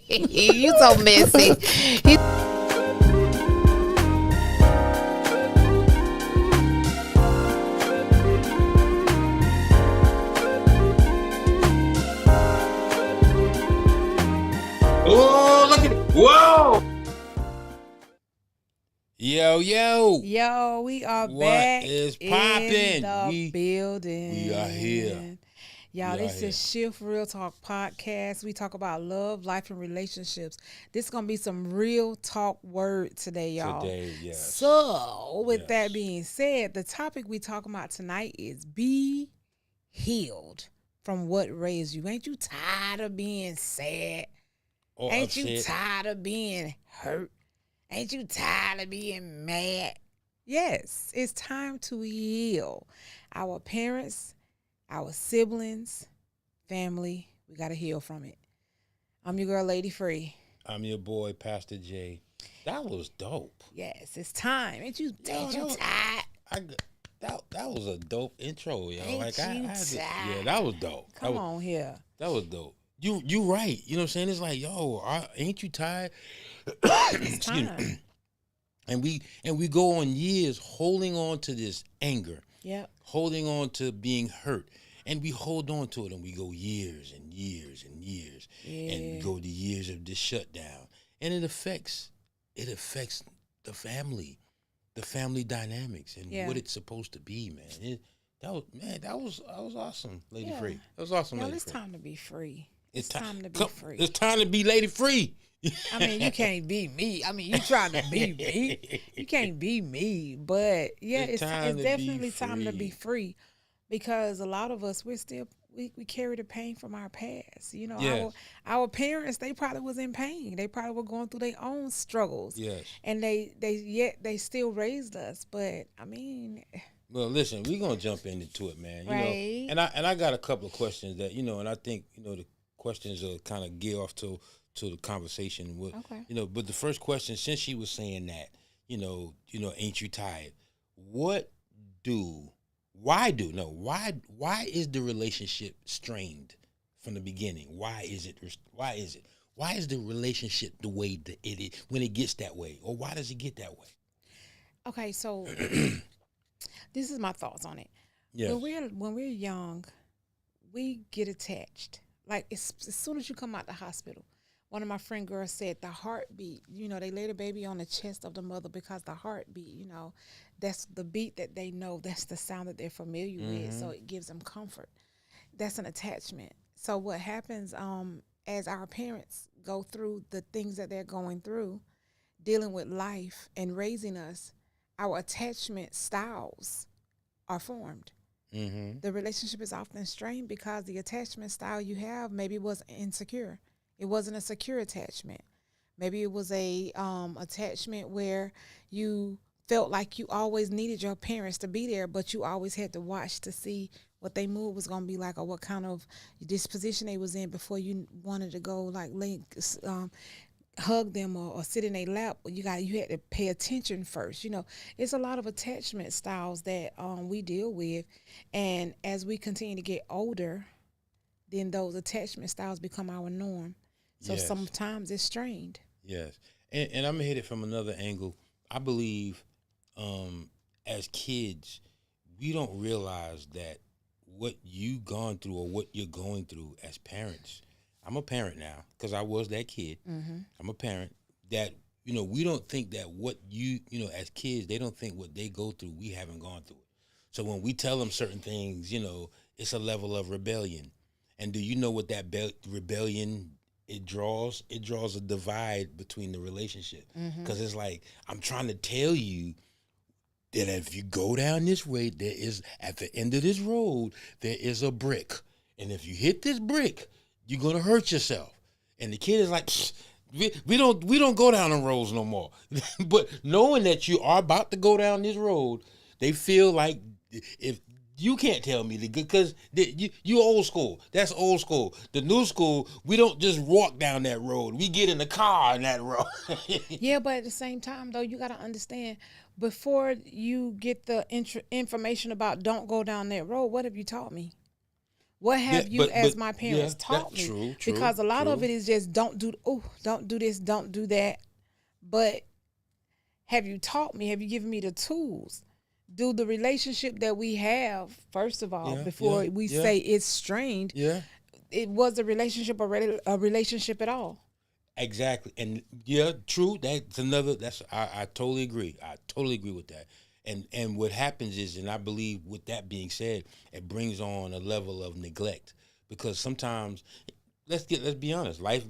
You so messy. He- Oh, look at it. Whoa. Yo, yo. Yo, we are What back is in poppin'? the building. we are here. Y'all, We are this here. is Shift Real Talk Podcast. We talk about love, life, and relationships. This is going to be some real talk word today, y'all. Today, yes. So, with Yes. that being said, the topic we talking about tonight is be healed from what raised you. Ain't you tired of being sad? Or Ain't you upset. tired of being hurt? Ain't you tired of being mad? Yes, it's time to heal. Our parents, our siblings, family, we got to heal from it. I'm your girl, Lady Free. I'm your boy, Pastor J. That was dope. Yes, it's time. Ain't you that was- tired? That was a dope intro, yo. Ain't Like you had to- yeah, tired? that was dope. Come on here. That was dope. You right. You know what I'm saying? It's like, yo, ain't you tired? It's Excuse me. time. And we go on years holding on to this anger, Yep. holding on to being hurt, and we hold on to it, and we go years and years and years, and Yeah. go the years of this shutdown, and it affects the family dynamics, and Yeah. what it's supposed to be, man. That was awesome, Lady Yeah. Free. That was awesome, Yo, Lady it's Free. time to be free. It's time to be free. It's time to be Lady Free. I mean, you can't be me. I mean, you trying to be me. You can't be me. But yeah, It's it's time to be definitely time to be free. free, because a lot of us we carry the pain from our past. You know, Yes. our parents, they probably was in pain. They probably were going through their own struggles. Yes. And they still raised us. But I mean, Well, listen, we're gonna jump into it, man. You Right. know, and I got a couple of questions that and I think the questions are kind of gear off to the conversation with Okay. But the first question, since she was saying that, ain't you tired? Why is the relationship strained from the beginning? Why is the relationship the way that it is when it gets that way, or why does it get that way? okay, so this is my thoughts on it. Yes. When we're young, we get attached. Like as soon as you come out the hospital, one of my friend girls said the heartbeat. They lay the baby on the chest of the mother because the heartbeat. That's the beat that they know. That's the sound that they're familiar with. So it gives them comfort. That's an attachment. So what happens as our parents go through the things that they're going through, dealing with life and raising us, our attachment styles are formed. Mm-hmm. The relationship is often strained because the attachment style you have maybe was insecure. It wasn't a secure attachment. Maybe it was a attachment where you felt like you always needed your parents to be there, but you always had to watch to see what they mood was going to be like, or what kind of disposition they was in before you wanted to go like hug them or sit in their lap. You had to pay attention first. It's a lot of attachment styles that we deal with, and as we continue to get older, then those attachment styles become our norm. So Yes. sometimes it's strained. Yes, and I'm gonna hit it from another angle. I believe, as kids, we don't realize that what you gone through or what you're going through as parents. I'm a parent now because I was that kid. Mm-hmm. I'm a parent that we don't think that what as kids, they don't think what they go through we haven't gone through it. So when we tell them certain things, it's a level of rebellion. And do you know what that rebellion it draws a divide between the relationship, because it's like, I'm trying to tell you that if you go down this way, there is, at the end of this road, there is a brick, and if you hit this brick, you're gonna hurt yourself. And the kid is like, we don't go down the roads no more. But knowing that you are about to go down this road, they feel like, if you can't tell me the good, because you old school. That's old school. The new school, we don't just walk down that road. We get in the car on that road. Yeah, but at the same time, though, you got to understand, before you get the information about don't go down that road, what have you taught me? What have you, as my parents, yeah, taught that's me? true, Because a lot of true. it is just don't do this, don't do that. But have you taught me? Have you given me the tools? Do the relationship that we have, first of all, Yeah, before we yeah, say it's strained, yeah. it was a relationship already, a relationship at all. Exactly, and yeah, true. That's another. That's I totally agree. I totally agree with that. And what happens is, and I believe with that being said, it brings on a level of neglect because sometimes, let's be honest, life.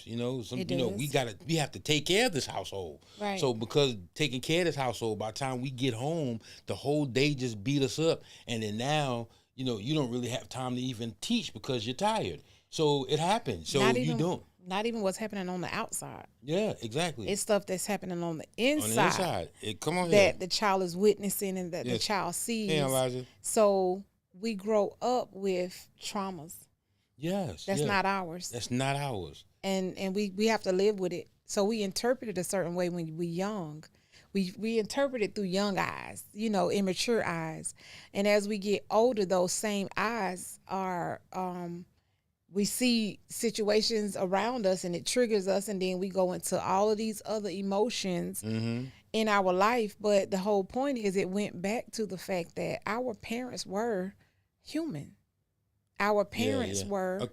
It We does. we have to take care of this household. Right. So because taking care of this household, by the time we get home, the whole day just beat us up, and then now you don't really have time to even teach because you're tired. So it happens. So Not you even don't. not even what's happening on the outside. Yeah, exactly. It's stuff that's happening on the On the inside inside. Come on here. that the child is witnessing and that the Yes. child Hey, sees. Elijah. So we grow up with traumas. Yes. That's yes. not ours. That's not ours. And we have to live with it. So we interpret it a certain way when we're young. We interpret it through young eyes, immature eyes. And as we get older, those same eyes are we see situations around us and it triggers us, and then we go into all of these other emotions Mm-hmm. in our life. But the whole point is it went back to the fact that our parents were human. Our Yeah, parents yeah. were.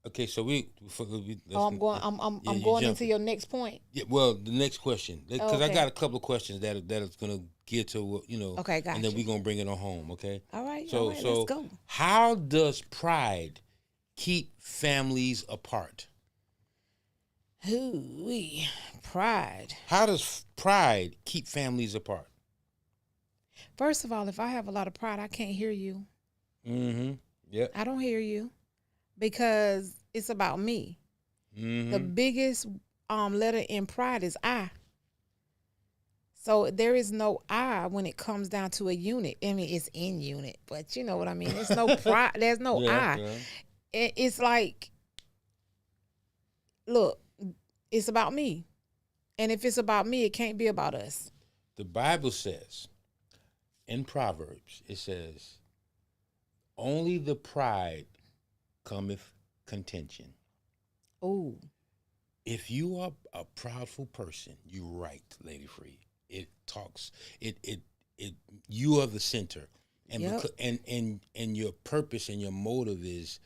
Okay, so Oh, I'm going. Yeah, I'm you going into jumping. your next point. Yeah, well, the next question, because I Okay. got a couple of questions that is gonna get to Okay, and then gotcha. we're gonna bring it on home. Okay. All right. So Let's go. how does pride keep families apart? Hooey, pride. How does pride keep families apart? First of all, if I have a lot of pride, I can't hear you. Mm-hmm. Yep. I don't hear you because it's about me. Mm-hmm. The biggest letter in pride is I. So there is no I when it comes down to a unit. I mean, it's in unit, but you know what I mean. There's no pride. There's no Yeah, I. yeah. It's like, look, it's about me. And if it's about me, it can't be about us. The Bible says in Proverbs, it says, only the pride cometh contention. Oh, If you are a proudful person, you're right, Lady Free. It talks, it you are the center. And Yep. and your purpose and your motive is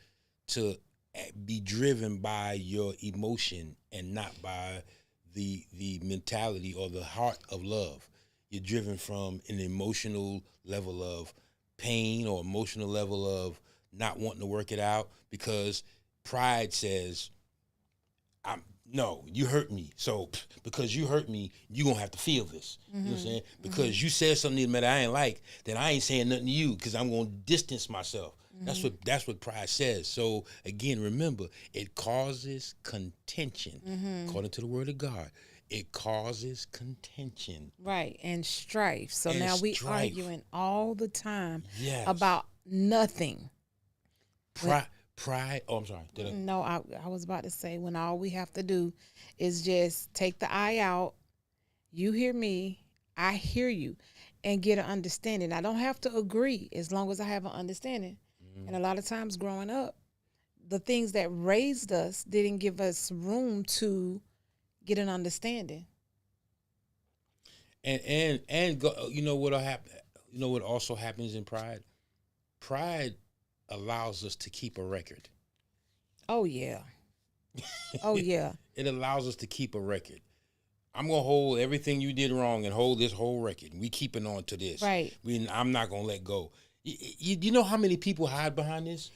to be driven by your emotion and not by the mentality or the heart of love. You're driven from an emotional level of pain or emotional level of not wanting to work it out because pride says, no, you hurt me. So because you hurt me, you're going to have to feel this. You know what I'm saying? Because you said something that I ain't like, then I ain't saying nothing to you because I'm going to distance myself. That's what pride says. So again, remember, it causes contention. According to the word of God, it causes contention. right. And strife. So And now we strife. arguing all the time Yes. about nothing. Pride. Oh, I'm sorry. Did I? No, I was about to say when all we have to do is just take the I out. You hear me, I hear you, and get an understanding. I don't have to agree as long as I have an understanding. And a lot of times growing up, the things that raised us didn't give us room to get an understanding. And go, you know what'll happen? You know what also happens in pride? Pride allows us to keep a record. Oh yeah. Oh yeah. It allows us to keep a record. I'm gonna hold everything you did wrong and hold this whole record. We keeping on to this. Right. I'm not gonna let go. You know how many people hide behind this?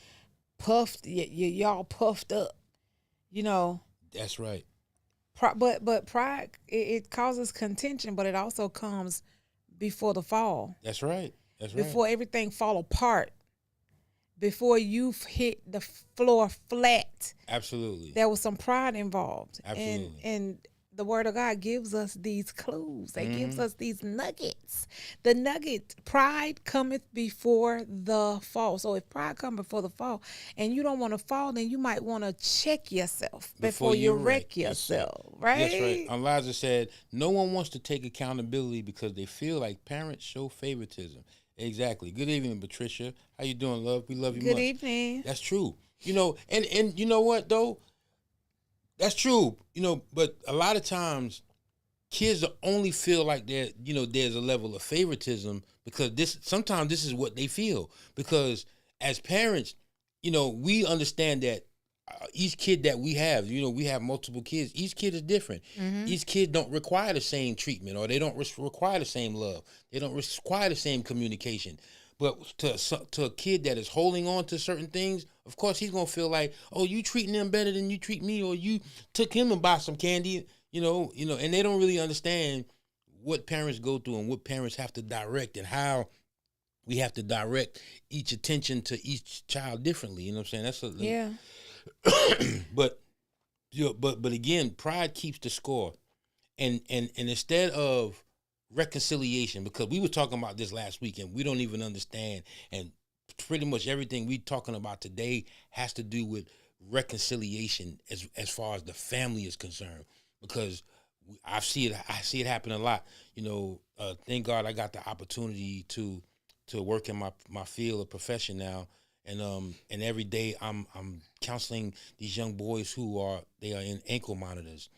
Puffed, y'all puffed up. You know, That's right. but pride it causes contention, but it also comes before the fall. That's right. That's right. Before everything fall apart, before you've hit the floor flat, Absolutely. there was some pride involved. Absolutely. And the word of God gives us these clues. It gives Mm-hmm. us these nuggets. The nugget, pride cometh before the fall. So if pride come before the fall and you don't want to fall, then you might want to check yourself before you wreck Yes, sir. yourself. Right? That's right. Elijah said, no one wants to take accountability because they feel like parents show favoritism. Exactly. Good evening, Patricia. How you doing, love? We love you Good much. evening. That's true. And you know what though? That's true. But a lot of times kids only feel like there's a level of favoritism because sometimes this is what they feel because as parents, we understand that each kid that we have multiple kids. Each kid is different. Mm-hmm. Each kid don't require the same treatment, or they don't require the same love. They don't require the same communication. But to a kid that is holding on to certain things, of course he's gonna feel like, oh, you treating them better than you treat me, or you took him and bought some candy, and they don't really understand what parents go through and what parents have to direct and how we have to direct each attention to each child differently. You know what I'm saying? Yeah. But but again, pride keeps the score, and instead of reconciliation, because we were talking about this last week and we don't even understand, and pretty much everything we talking about today has to do with reconciliation as far as the family is concerned, because I see it happen a lot. Thank God I got the opportunity to work in my field of profession now, and every day I'm counseling these young boys who are in ankle monitors,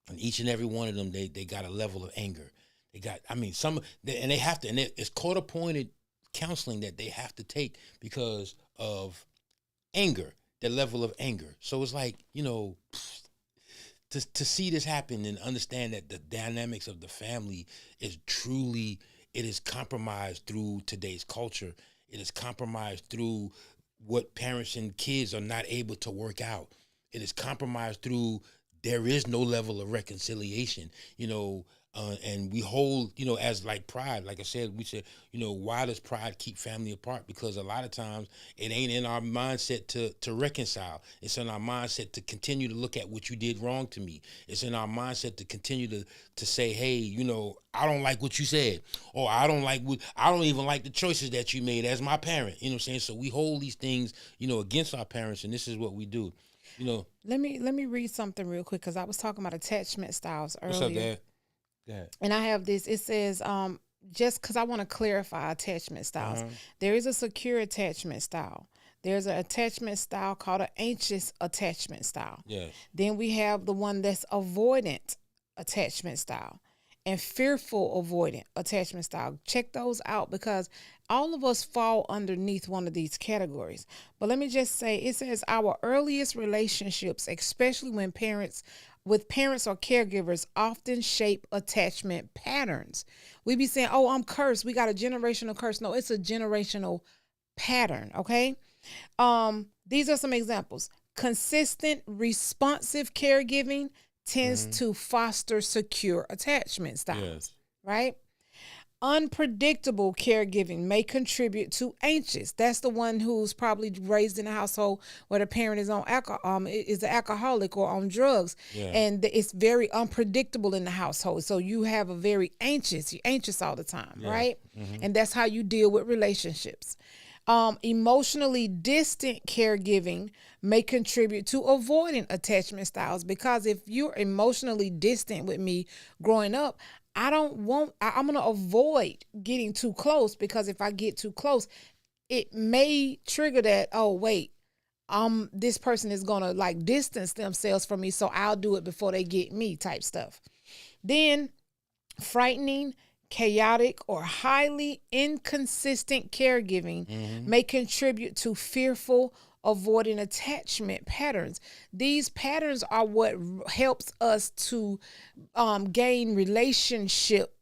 and each and every one of them they got a level of anger. They got, and they have to, and it's court appointed counseling that they have to take because of anger, their level of anger. So it's like, to see this happen and understand that the dynamics of the family is truly, it is compromised through today's culture. It is compromised through what parents and kids are not able to work out. It is compromised through there is no level of reconciliation, and we hold, as like pride, like I said, we said, why does pride keep family apart? Because a lot of times it ain't in our mindset to reconcile. It's in our mindset to continue to look at what you did wrong to me. It's in our mindset to continue to say, hey, I don't like what you said, or I don't even like the choices that you made as my parent. You know what I'm saying? So we hold these things, against our parents, and this is what we do. Let me read something real quick because I was talking about attachment styles earlier. What's up, Dad? Go ahead. And I have this. It says, just because I want to clarify attachment styles, there is a secure attachment style. There's an attachment style called an anxious attachment style. Yes. Then we have the one that's avoidant attachment style and fearful avoidant attachment style. Check those out because all of us fall underneath one of these categories. But let me just say, it says our earliest relationships, especially with parents or caregivers, often shape attachment patterns. We be saying, oh, I'm cursed. We got a generational curse. No, it's a generational pattern, okay? These are some examples. Consistent, responsive caregiving tends to foster secure attachment styles, right? Unpredictable caregiving may contribute to anxious. That's the one who's probably raised in a household where the parent is on alcohol, is an alcoholic or on drugs, and it's very unpredictable in the household. So you have a you're anxious all the time, right? And that's how you deal with relationships. Emotionally distant caregiving may contribute to avoiding attachment styles, because if you're emotionally distant with me growing up, I'm going to avoid getting too close, because if I get too close, it may trigger that, oh, wait, this person is going to like distance themselves from me, so I'll do it before they get me type stuff. Then frightening, chaotic, or highly inconsistent caregiving may contribute to fearful, avoiding attachment patterns. These patterns are what helps us to gain relationship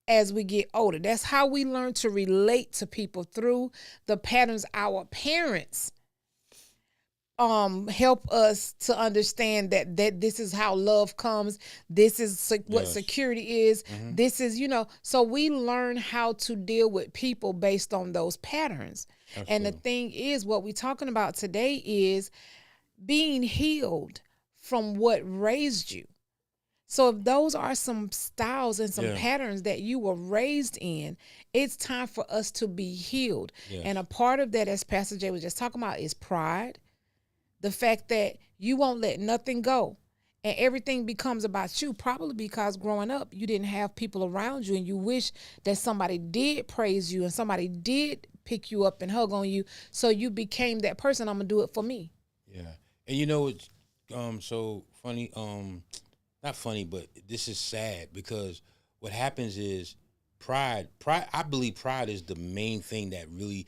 as we get older. That's how we learn to relate to people, through the patterns our parents help us to understand that this is how love comes. This is what security is. This is, so we learn how to deal with people based on those patterns. Absolutely. And the thing is, what we're talking about today is being healed from what raised you. So if those are some styles and some patterns that you were raised in, it's time for us to be healed. Yes. And a part of that, as Pastor Jay was just talking about, is pride. The fact that you won't let nothing go. and everything becomes about you, probably because growing up you didn't have people around you and you wish that somebody did praise you and somebody did pick you up and hug on you, so you became that person. I'm gonna do it for me. Yeah. And you know it's so funny, not funny, but this is sad because what happens is pride, I believe pride is the main thing that really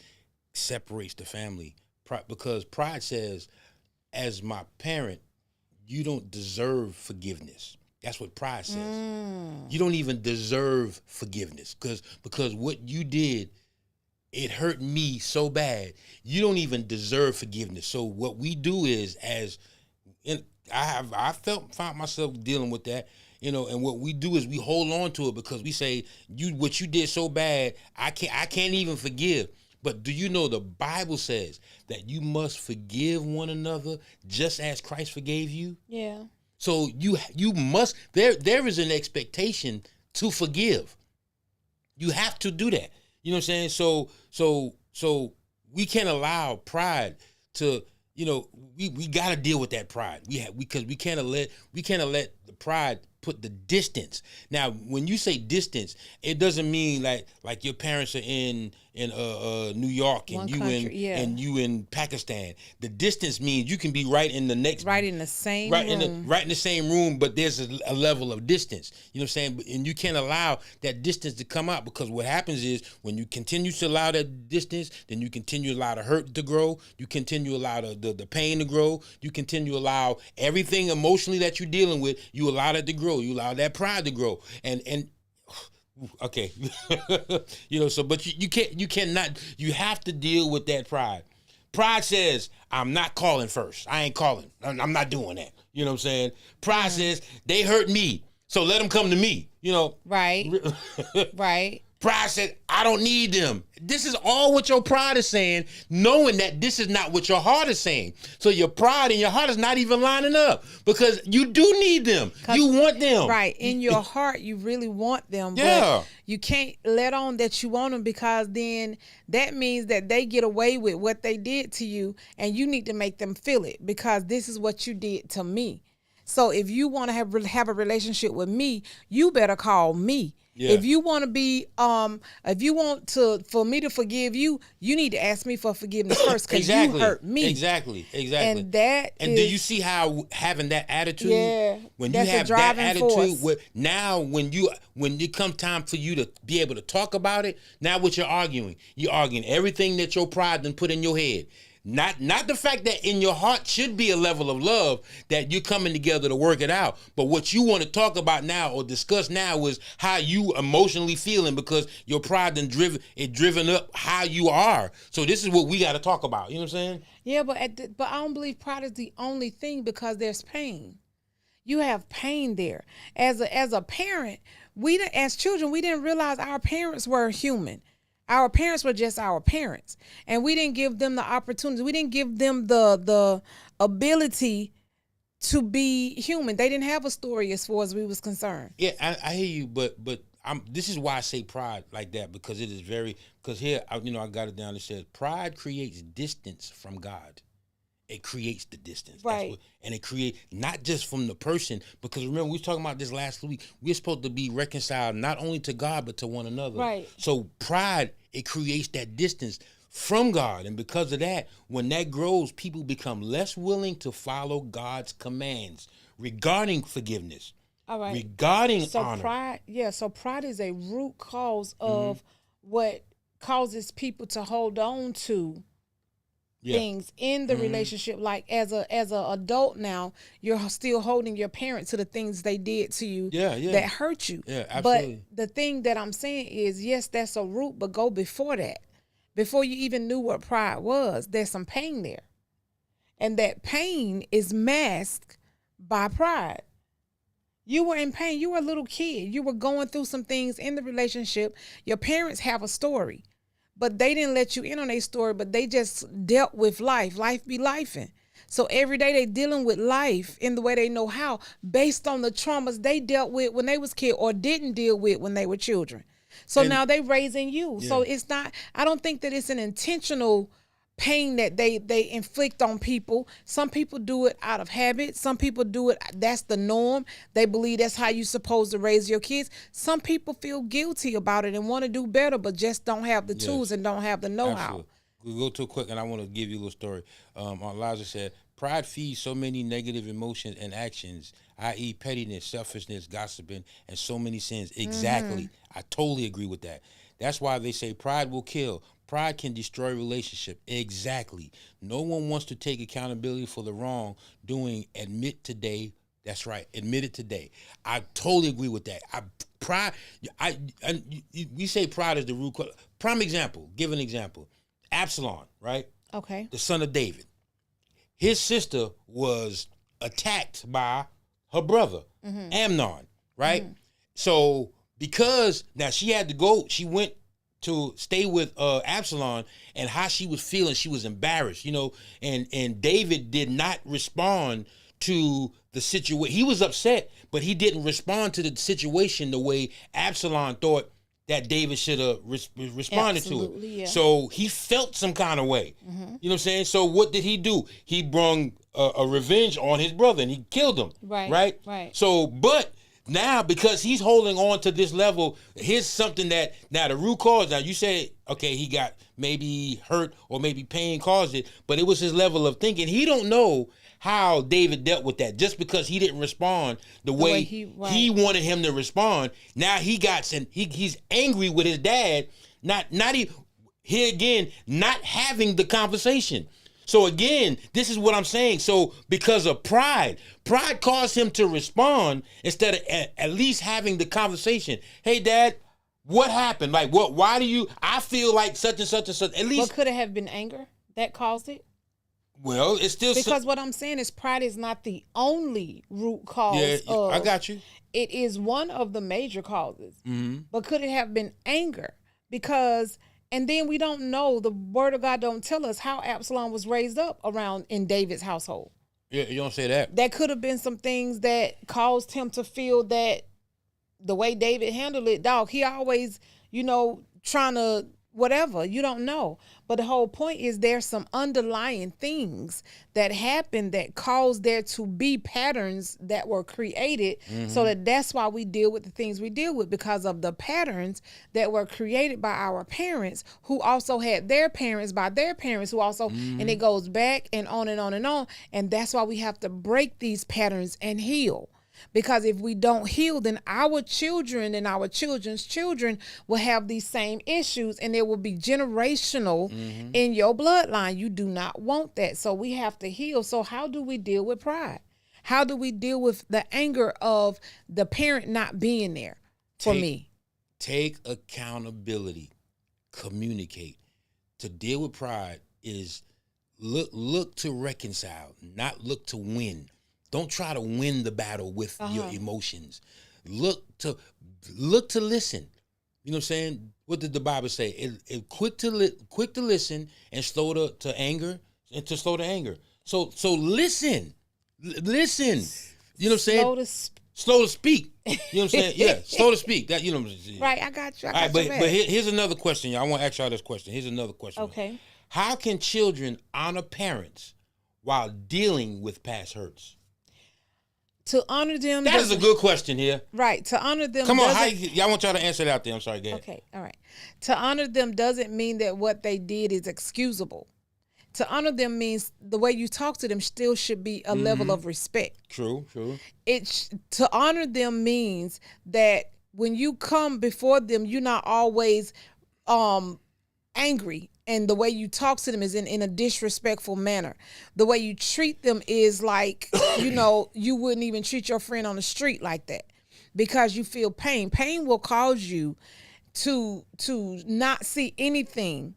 separates the family. Pride, because pride says, as my parent, you don't deserve forgiveness. That's what pride says. You don't even deserve forgiveness because what you did, it hurt me so bad. You don't even deserve forgiveness. So what we do is, found myself dealing with that, and what we do is we hold on to it because we say, what you did so bad, I can't even forgive. But do you know the Bible says that you must forgive one another just as Christ forgave you? Yeah. So you must, there is an expectation to forgive. You have to do that. You know what I'm saying? So we can't allow pride to, we got to deal with that pride. Because we can't let the pride put the distance. Now, when you say distance, it doesn't mean like your parents are in New York and One you country, and you in Pakistan. The distance means you can be right in the next, Right in the same right room. in the same room, but there's a level of distance. You know what I'm saying? And you can't allow that distance to come out, because what happens is when you continue to allow that distance, then you continue to allow the hurt to grow. You continue to allow the pain to grow. You continue to allow everything emotionally that you're dealing with. You allow that to grow. You allow that pride to grow. And okay, but you cannot. You have to deal with that pride. Pride says, I'm not calling first. I ain't calling. I'm not doing that. You know what I'm saying? Pride says, they hurt me, so let them come to me. Right. Right. Pride said, I don't need them. This is all what your pride is saying, knowing that this is not what your heart is saying. So your pride and your heart is not even lining up, because you do need them. You want them. Right. In your heart, you really want them. Yeah. But you can't let on that you want them, because then that means that they get away with what they did to you, and you need to make them feel it, because this is what you did to me. So if you want to have a relationship with me, you better call me. Yeah. If you want to be, if you want for me to forgive you, you need to ask me for forgiveness first, because you hurt me. Exactly. And do you see how having that attitude? Yeah. When you have that attitude, now when it comes time for you to be able to talk about it, now what you're arguing everything that your pride done put in your head. Not the fact that in your heart should be a level of love that you're coming together to work it out. But what you want to talk about now or discuss now is how you emotionally feeling, because your pride done driven up how you are. So this is what we got to talk about. You know what I'm saying? Yeah, but I don't believe pride is the only thing, because there's pain. You have pain there. As a parent, as children, we didn't realize our parents were human. Our parents were just our parents, and we didn't give them the opportunity. We didn't give them the ability to be human. They didn't have a story as far as we was concerned. Yeah, I hear you, but this is why I say pride like that, because it is because here, I got it down. It says pride creates distance from God. It creates the distance. Right. And it creates not just from the person, because remember, we was talking about this last week. We're supposed to be reconciled not only to God, but to one another. Right. So pride, it creates that distance from God. And because of that, when that grows, people become less willing to follow God's commands regarding forgiveness. All right. Regarding honor. Pride is a root cause of what causes people to hold on to things in the relationship. Like as a adult now, you're still holding your parents to the things they did to you that hurt you. Yeah, absolutely. But the thing that I'm saying is, yes, that's a root, but go before that. Before you even knew what pride was, there's some pain there. And that pain is masked by pride. You were in pain. You were a little kid. You were going through some things in the relationship. Your parents have a story, but they didn't let you in on their story, but they just dealt with life. Life be lifing. So every day they dealing with life in the way they know how, based on the traumas they dealt with when they was kids or didn't deal with when they were children. So now they raising you. Yeah. So it's not, I don't think that it's an intentional pain that they inflict on people. Some people do it out of habit. Some people do it, that's the norm. They believe that's how you're supposed to raise your kids. Some people feel guilty about it and want to do better, but just don't have the tools and don't have the know-how. Absolutely. We'll go to a quick, and I want to give you a little story. Elijah said, pride feeds so many negative emotions and actions, i.e. pettiness, selfishness, gossiping, and so many sins. Exactly. I totally agree with that. That's why they say pride will kill. Pride can destroy relationship. Exactly. No one wants to take accountability for the wrong doing. Admit today. That's right. Admit it today. I totally agree with that. We say pride is the root cause. Prime example. Give an example. Absalom, right? Okay. The son of David. His sister was attacked by her brother, Amnon, right? So because now she had to go, she went to stay with Absalom, and how she was feeling, she was embarrassed, and David did not respond to the situation. He was upset, but he didn't respond to the situation the way Absalom thought that David should have responded to it. Yeah. So he felt some kind of way. You know what I'm saying? So what did he do? He brung a revenge on his brother, and he killed him. Right. So, but now, because he's holding on to this level, here's something that, now the root cause, now you say, okay, he got maybe hurt or maybe pain caused it, but it was his level of thinking. He don't know how David dealt with that. Just because he didn't respond the way he wanted him to respond, now he's angry with his dad, not even, here again, not having the conversation. So again, this is what I'm saying. So because of pride caused him to respond instead of at least having the conversation. Hey, Dad, what happened? Like, why do you, I feel like such and such and such. At least. But could it have been anger that caused it? Well, it's still. Because what I'm saying is pride is not the only root cause. Yeah, I got you. It is one of the major causes. But could it have been anger? Because... And then we don't know, the word of God don't tell us how Absalom was raised up around in David's household. Yeah, you don't say that. There could have been some things that caused him to feel that the way David handled it, he always, trying to whatever, you don't know. But the whole point is there's some underlying things that happen that cause there to be patterns that were created, so that's why we deal with the things we deal with, because of the patterns that were created by our parents, who also had their parents by their parents, who also, and it goes back and on and on and on. And that's why we have to break these patterns and heal. Because if we don't heal, then our children and our children's children will have these same issues, and it will be generational in your bloodline. You do not want that. So we have to heal. So how do we deal with pride? How do we deal with the anger of the parent not being there for me? Take accountability. Communicate. To deal with pride is look to reconcile, not look to win. Don't try to win the battle with your emotions. Look to listen. You know what I'm saying? What did the Bible say? It quick to listen and slow to anger, and to slow to anger. So listen. Listen. You know what I'm saying? Slow to speak. You know what I'm saying? Yeah, slow to speak. That, you know what I'm saying? Right, I got you. All right, but here's another question. I want to ask y'all this question. Here's another question. Okay. How can children honor parents while dealing with past hurts? To honor them. That is a good question here. Right. To honor them. Come on. I want y'all to answer that out there. I'm sorry. Go ahead. Okay. All right. To honor them doesn't mean that what they did is excusable. To honor them means the way you talk to them still should be a level of respect. True. To honor them means that when you come before them, you're not always angry. And the way you talk to them is in a disrespectful manner. The way you treat them is like, you wouldn't even treat your friend on the street like that, because you feel pain. Pain will cause you to not see anything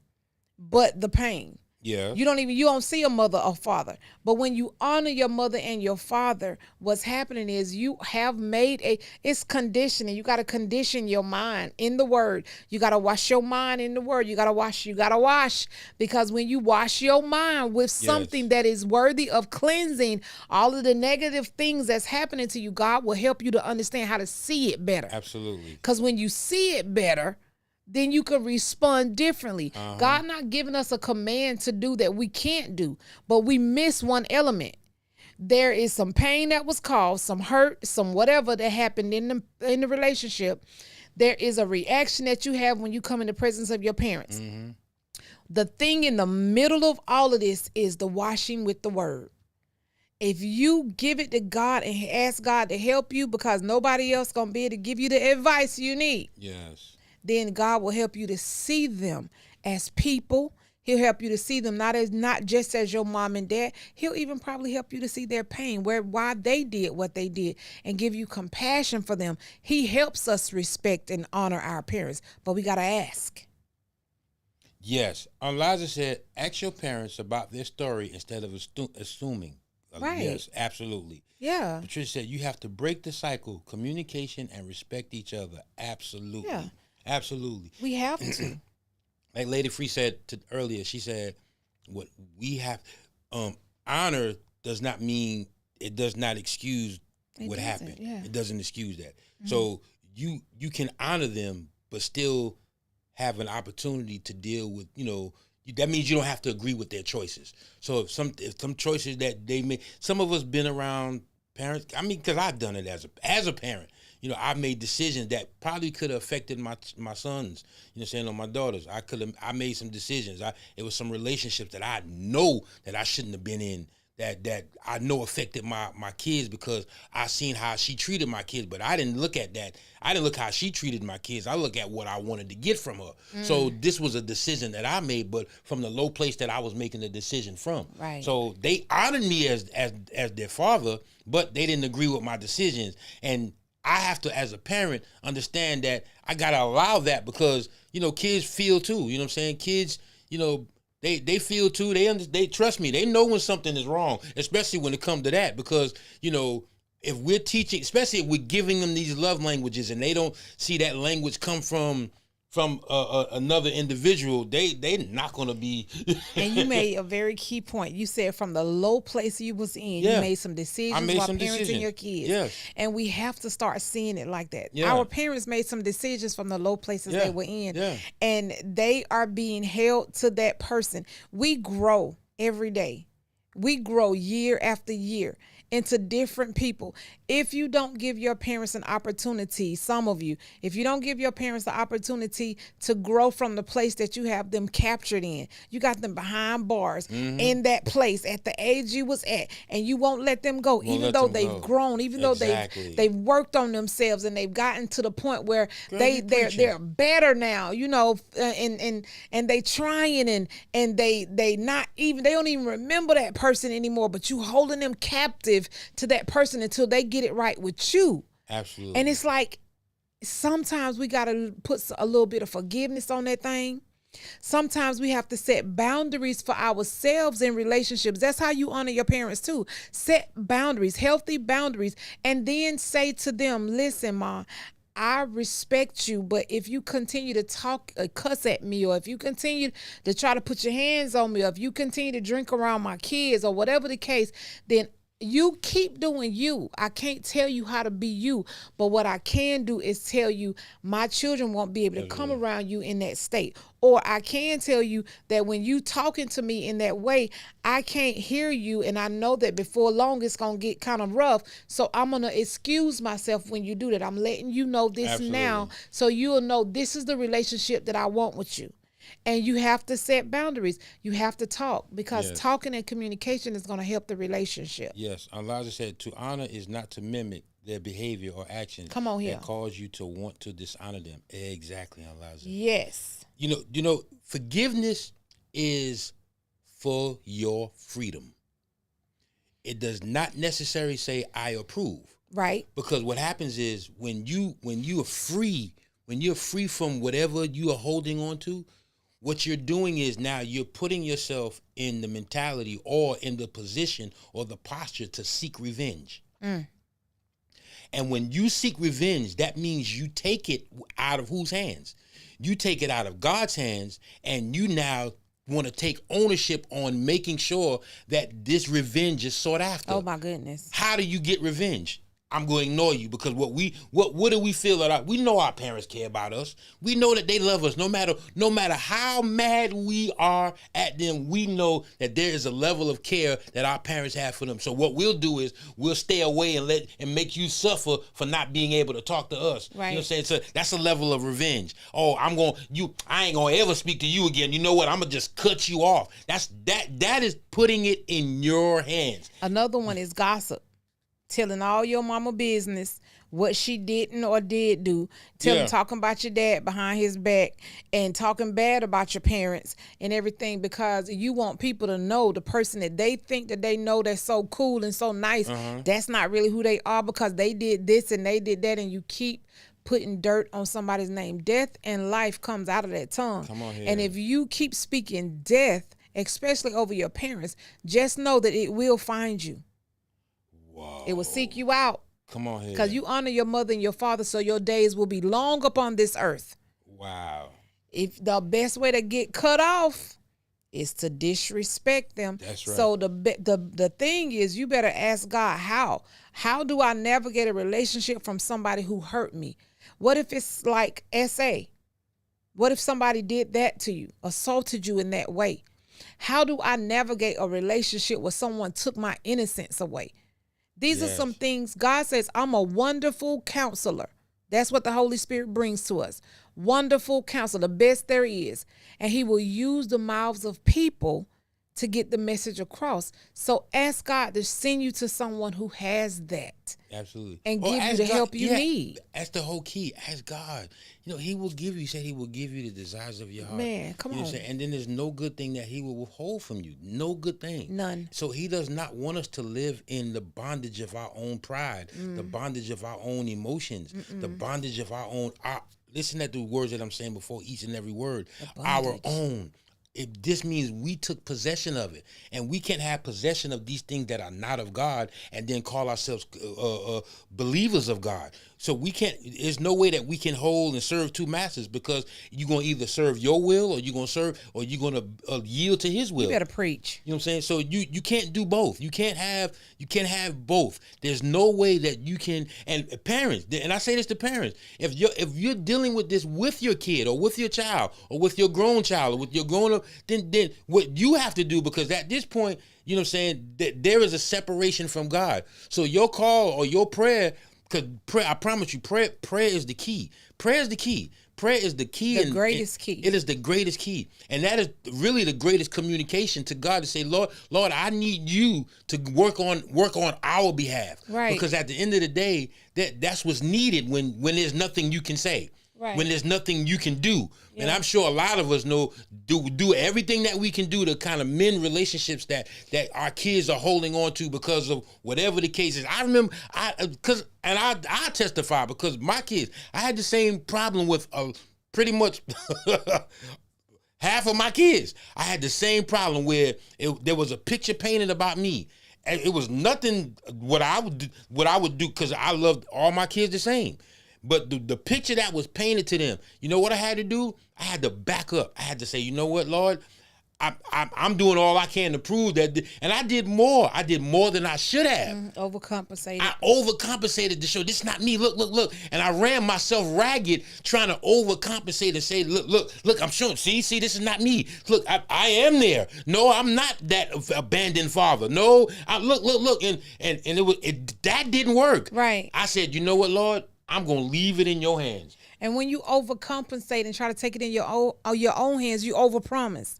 but the pain. Yeah. You don't see a mother or father. But when you honor your mother and your father, what's happening is you have made it's conditioning. You got to condition your mind in the word. You got to wash your mind in the word. You got to wash, because when you wash your mind with something that is worthy of cleansing, all of the negative things that's happening to you, God will help you to understand how to see it better. Absolutely. Because when you see it better, then you could respond differently. God not giving us a command to do that we can't do, but we miss one element. There is some pain that was caused, some hurt, some whatever that happened in the relationship. There is a reaction that you have when you come in the presence of your parents. The thing in the middle of all of this is the washing with the word. If you give it to God and ask God to help you, because nobody else gonna be able to give you the advice you need, Yes. then God will help you to see them as people. He'll help you to see them not just as your mom and dad. He'll even probably help you to see their pain, why they did what they did, and give you compassion for them. He helps us respect and honor our parents, but we gotta ask. Yes. Elijah said, ask your parents about their story instead of assuming. Right. Yes, absolutely. Yeah. Patricia said, you have to break the cycle, communication and respect each other. Absolutely. Yeah. Absolutely. We have to. Like Lady Free said earlier, she said, what we have, honor does not mean, it does not excuse what happened. Yeah. It doesn't excuse that. So you can honor them, but still have an opportunity to deal with, that means you don't have to agree with their choices. So if some choices that they made, some of us been around parents. I mean, because I've done it as a parent. I made decisions that probably could have affected my sons. Or my daughters. I made some decisions. It was some relationships that I know that I shouldn't have been in. That I know affected my kids because I seen how she treated my kids, but I didn't look at that. I didn't look how she treated my kids. I look at what I wanted to get from her. So this was a decision that I made, but from the low place that I was making the decision from. Right. So they honored me as their father, but they didn't agree with my decisions. And I have to, as a parent, understand that I gotta allow that because kids feel too. You know what I'm saying? Kids, They feel too. They trust me. They know when something is wrong, especially when it comes to that. Because if we're teaching, especially if we're giving them these love languages, and they don't see that language come from another individual, they're not gonna be. And you made a very key point. You said from the low place you was in, you made some decisions while parenting your kids. Yes. And we have to start seeing it like that. Yeah. Our parents made some decisions from the low places they were in. Yeah. And they are being held to that person. We grow every day. We grow year after year into different people. If you don't give your parents an opportunity, some of you, if you don't give your parents the opportunity to grow from the place that you have them captured in, you got them behind bars in that place at the age you was at, and you won't let them go, even though they've grown, even though they've worked on themselves and they've gotten to the point where they're better now, and they trying and they don't even remember that person anymore, but you holding them captive to that person until they get it right with you. Absolutely. And it's like sometimes we got to put a little bit of forgiveness on that thing. Sometimes we have to set boundaries for ourselves in relationships. That's how you honor your parents too. Set boundaries, healthy boundaries, and then say to them, listen, Ma, I respect you, but if you continue to talk, cuss at me, or if you continue to try to put your hands on me, or if you continue to drink around my kids, or whatever the case, then you keep doing you. I can't tell you how to be you, but what I can do is tell you my children won't be able to come around you in that state. Or I can tell you that when you talking to me in that way, I can't hear you, and I know that before long it's going to get kind of rough, so I'm going to excuse myself when you do that. I'm letting you know this now, so you'll know this is the relationship that I want with you. And you have to set boundaries. You have to talk, because talking and communication is going to help the relationship. Yes. Elijah said, to honor is not to mimic their behavior or actions. Come on here. That cause you to want to dishonor them. Exactly, Elijah. Yes. Forgiveness is for your freedom. It does not necessarily say I approve. Right. Because what happens is when you're free from whatever you are holding on to, what you're doing is now you're putting yourself in the mentality or in the position or the posture to seek revenge. And when you seek revenge, that means you take it out of whose hands? You take it out of God's hands, and you now want to take ownership on making sure that this revenge is sought after. Oh my goodness. How do you get revenge? I'm going to ignore you because what do we feel that we know our parents care about us. We know that they love us no matter how mad we are at them. We know that there is a level of care that our parents have for them. So what we'll do is we'll stay away and make you suffer for not being able to talk to us. Right. You know what I'm saying? So that's a level of revenge. Oh, I ain't going to ever speak to you again. You know what? I'm going to just cut you off. That is putting it in your hands. Another one is gossip. Telling all your mama business, what she didn't or did do, talking about your dad behind his back and talking bad about your parents and everything because you want people to know the person that they think that they know that's so cool and so nice, that's not really who they are because they did this and they did that, and you keep putting dirt on somebody's name. Death and life comes out of that tongue. Come on here. And if you keep speaking death, especially over your parents, just know that it will find you. Whoa. It will seek you out. Come on here. Because you honor your mother and your father, so your days will be long upon this earth. Wow. If the best way to get cut off is to disrespect them. That's right. So the thing is, you better ask God, how do I navigate a relationship from somebody who hurt me? What if it's like SA? What if somebody did that to you, assaulted you in that way? How do I navigate a relationship where someone took my innocence away? These are some things. God says, I'm a wonderful counselor. That's what the Holy Spirit brings to us. Wonderful counselor, the best there is. And he will use the mouths of people to get the message across. So ask God to send you to someone who has that. Absolutely. And give you the help you need. That's the whole key. Ask God. He will give you, he said he will give you the desires of your heart. Man, come on. And then there's no good thing that he will withhold from you. No good thing. None. So he does not want us to live in the bondage of our own pride, the bondage of our own emotions, the bondage of our own. Listen to the words that I'm saying before each and every word. Our own. This means we took possession of it, and we can't have possession of these things that are not of God and then call ourselves believers of God. So we can't. There's no way that we can hold and serve two masters because you're gonna either serve your will or you're gonna yield to His will. You better preach. You know what I'm saying? So you can't do both. You can't have both. There's no way that you can. And parents, and I say this to parents, if you're dealing with this with your kid or with your child or with your grown child or with your grown up, then what you have to do, because at this point, you know what I'm saying, that there is a separation from God. So your call or your prayer. Because I promise you, prayer is the key. Prayer is the key. Prayer is the key. The greatest key. It is the greatest key. And that is really the greatest communication to God, to say, Lord, I need you to work on our behalf. Right. Because at the end of the day, that's what's needed when there's nothing you can say. Right. When there's nothing you can do. Yeah. And I'm sure a lot of us do everything that we can do to kind of mend relationships that our kids are holding on to because of whatever the case is. I remember, I testify because my kids, I had the same problem with pretty much half of my kids. I had the same problem where there was a picture painted about me. And it was nothing what I would do because I loved all my kids the same. But the picture that was painted to them, you know what I had to do? I had to back up. I had to say, you know what, Lord? I'm doing all I can to prove that. And I did more. I did more than I should have. Overcompensated. I overcompensated to show this is not me. Look. And I ran myself ragged trying to overcompensate and say, look, I'm showing. See, this is not me. Look, I am there. No, I'm not that abandoned father. No, look. And that didn't work. Right. I said, you know what, Lord? I'm going to leave it in your hands. And when you overcompensate and try to take it in your own hands, you overpromise.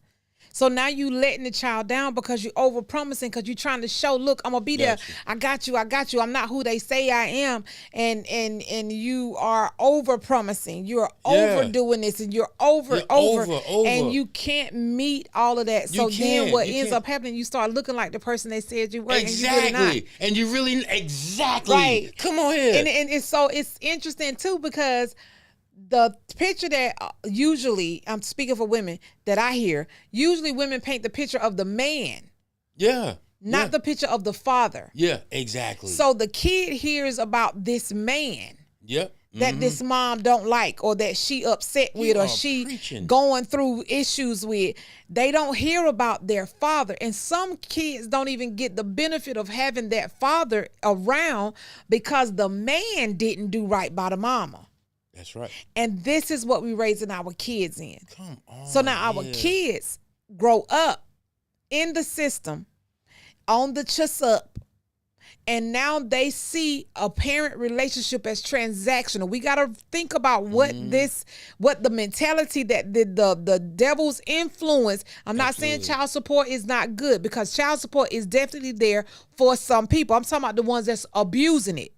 So now you letting the child down because you overpromising, because you're trying to show, look, I'm going to be there. I got you. I'm not who they say I am. And you are overpromising. You're overdoing this and you're over. And you can't meet all of that. So then what ends up happening, you start looking like the person they said you were. Exactly. And you really not. Exactly. Right. Come on here. And it's interesting too, because the picture that usually, I'm speaking for women, that I hear, usually women paint the picture of the man. Yeah. Not the picture of the father. Yeah, exactly. So the kid hears about this man. Yep. that this mom don't like, or that she upset with, or are she preaching. going through issues with. They don't hear about their father. And some kids don't even get the benefit of having that father around because the man didn't do right by the mama. That's right. And this is what we raising our kids in. Come on. So now our kids grow up in the system, on the chuss-up, and now they see a parent relationship as transactional. We got to think about what the mentality that the devil's influence. I'm not saying child support is not good, because child support is definitely there for some people. I'm talking about the ones that's abusing it.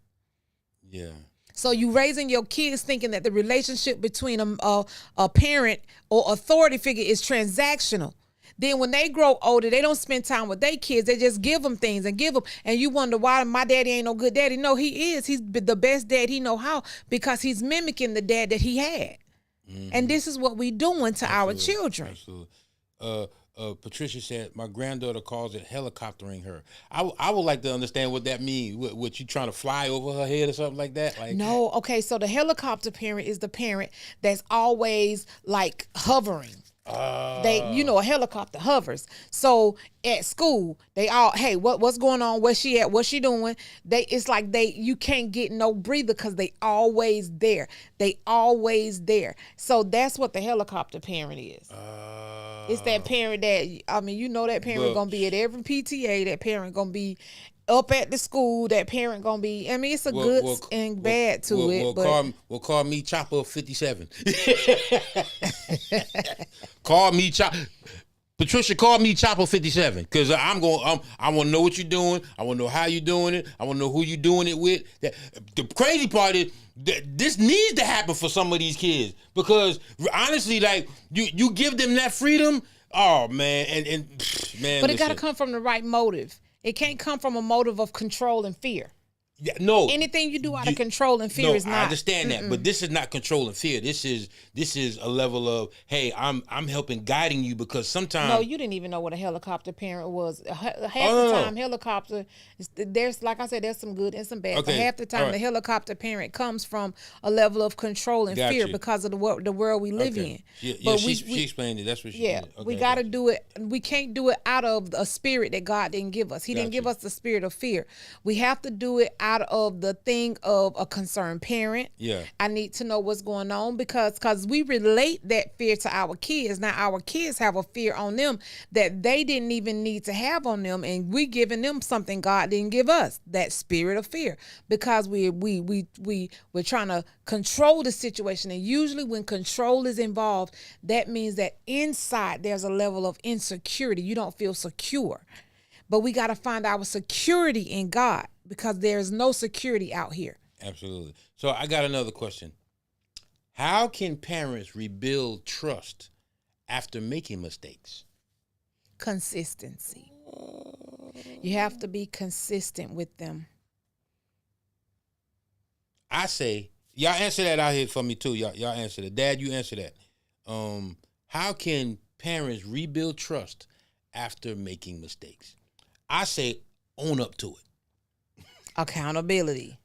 Yeah. So you raising your kids thinking that the relationship between a parent or authority figure is transactional. Then when they grow older, they don't spend time with their kids. They just give them things and give them. And you wonder why my daddy ain't no good daddy. No, he is. He's the best dad he know how, because he's mimicking the dad that he had. And this is what we doing to our children. Absolutely. Patricia said, my granddaughter calls it helicoptering her. I would like to understand what that means. What, you trying to fly over her head or something like that? Like, no, okay, so the helicopter parent is the parent that's always like hovering. A helicopter hovers. So at school, they all, hey, what's going on? Where's she at? What's she doing? It's like you can't get no breather because they always there. They always there. So that's what the helicopter parent is. It's that parent that, that parent gonna be at every PTA. That parent gonna be up at the school. That parent gonna be. It's a good and bad to it. Call me Chopper 57. Call me Chopper. Patricia, call me Chopper 57, because I want to know what you're doing. I want to know how you're doing it. I want to know who you're doing it with. The crazy part is that this needs to happen for some of these kids, because honestly, like you give them that freedom. Oh man, and man. But it got to come from the right motive. It can't come from a motive of control and fear. Yeah, no. Anything you do out of control and fear is not. I understand that, but this is not control and fear. This is a level of, hey, I'm helping, guiding you, because sometimes. No, you didn't even know what a helicopter parent was. Half the time, helicopter. There's, like I said, there's some good and some bad. Okay. But half the time, the helicopter parent comes from a level of control and fear because of the world we live in. Yeah, but she explained it. That's what she did. Okay, we got to do it. We can't do it out of a spirit that God didn't give us. He didn't give us the spirit of fear. We have to do it out of the thing of a concerned parent. Yeah. I need to know what's going on, because we relate that fear to our kids. Now our kids have a fear on them that they didn't even need to have on them, and we giving them something God didn't give us, that spirit of fear, because we're trying to control the situation. And usually when control is involved, that means that inside there's a level of insecurity. You don't feel secure. But we got to find our security in God, because there's no security out here. Absolutely. So I got another question. How can parents rebuild trust after making mistakes? Consistency. You have to be consistent with them. I say, y'all answer that out here for me too. Y'all answer that. Dad, you answer that. How can parents rebuild trust after making mistakes? I say own up to it. Accountability.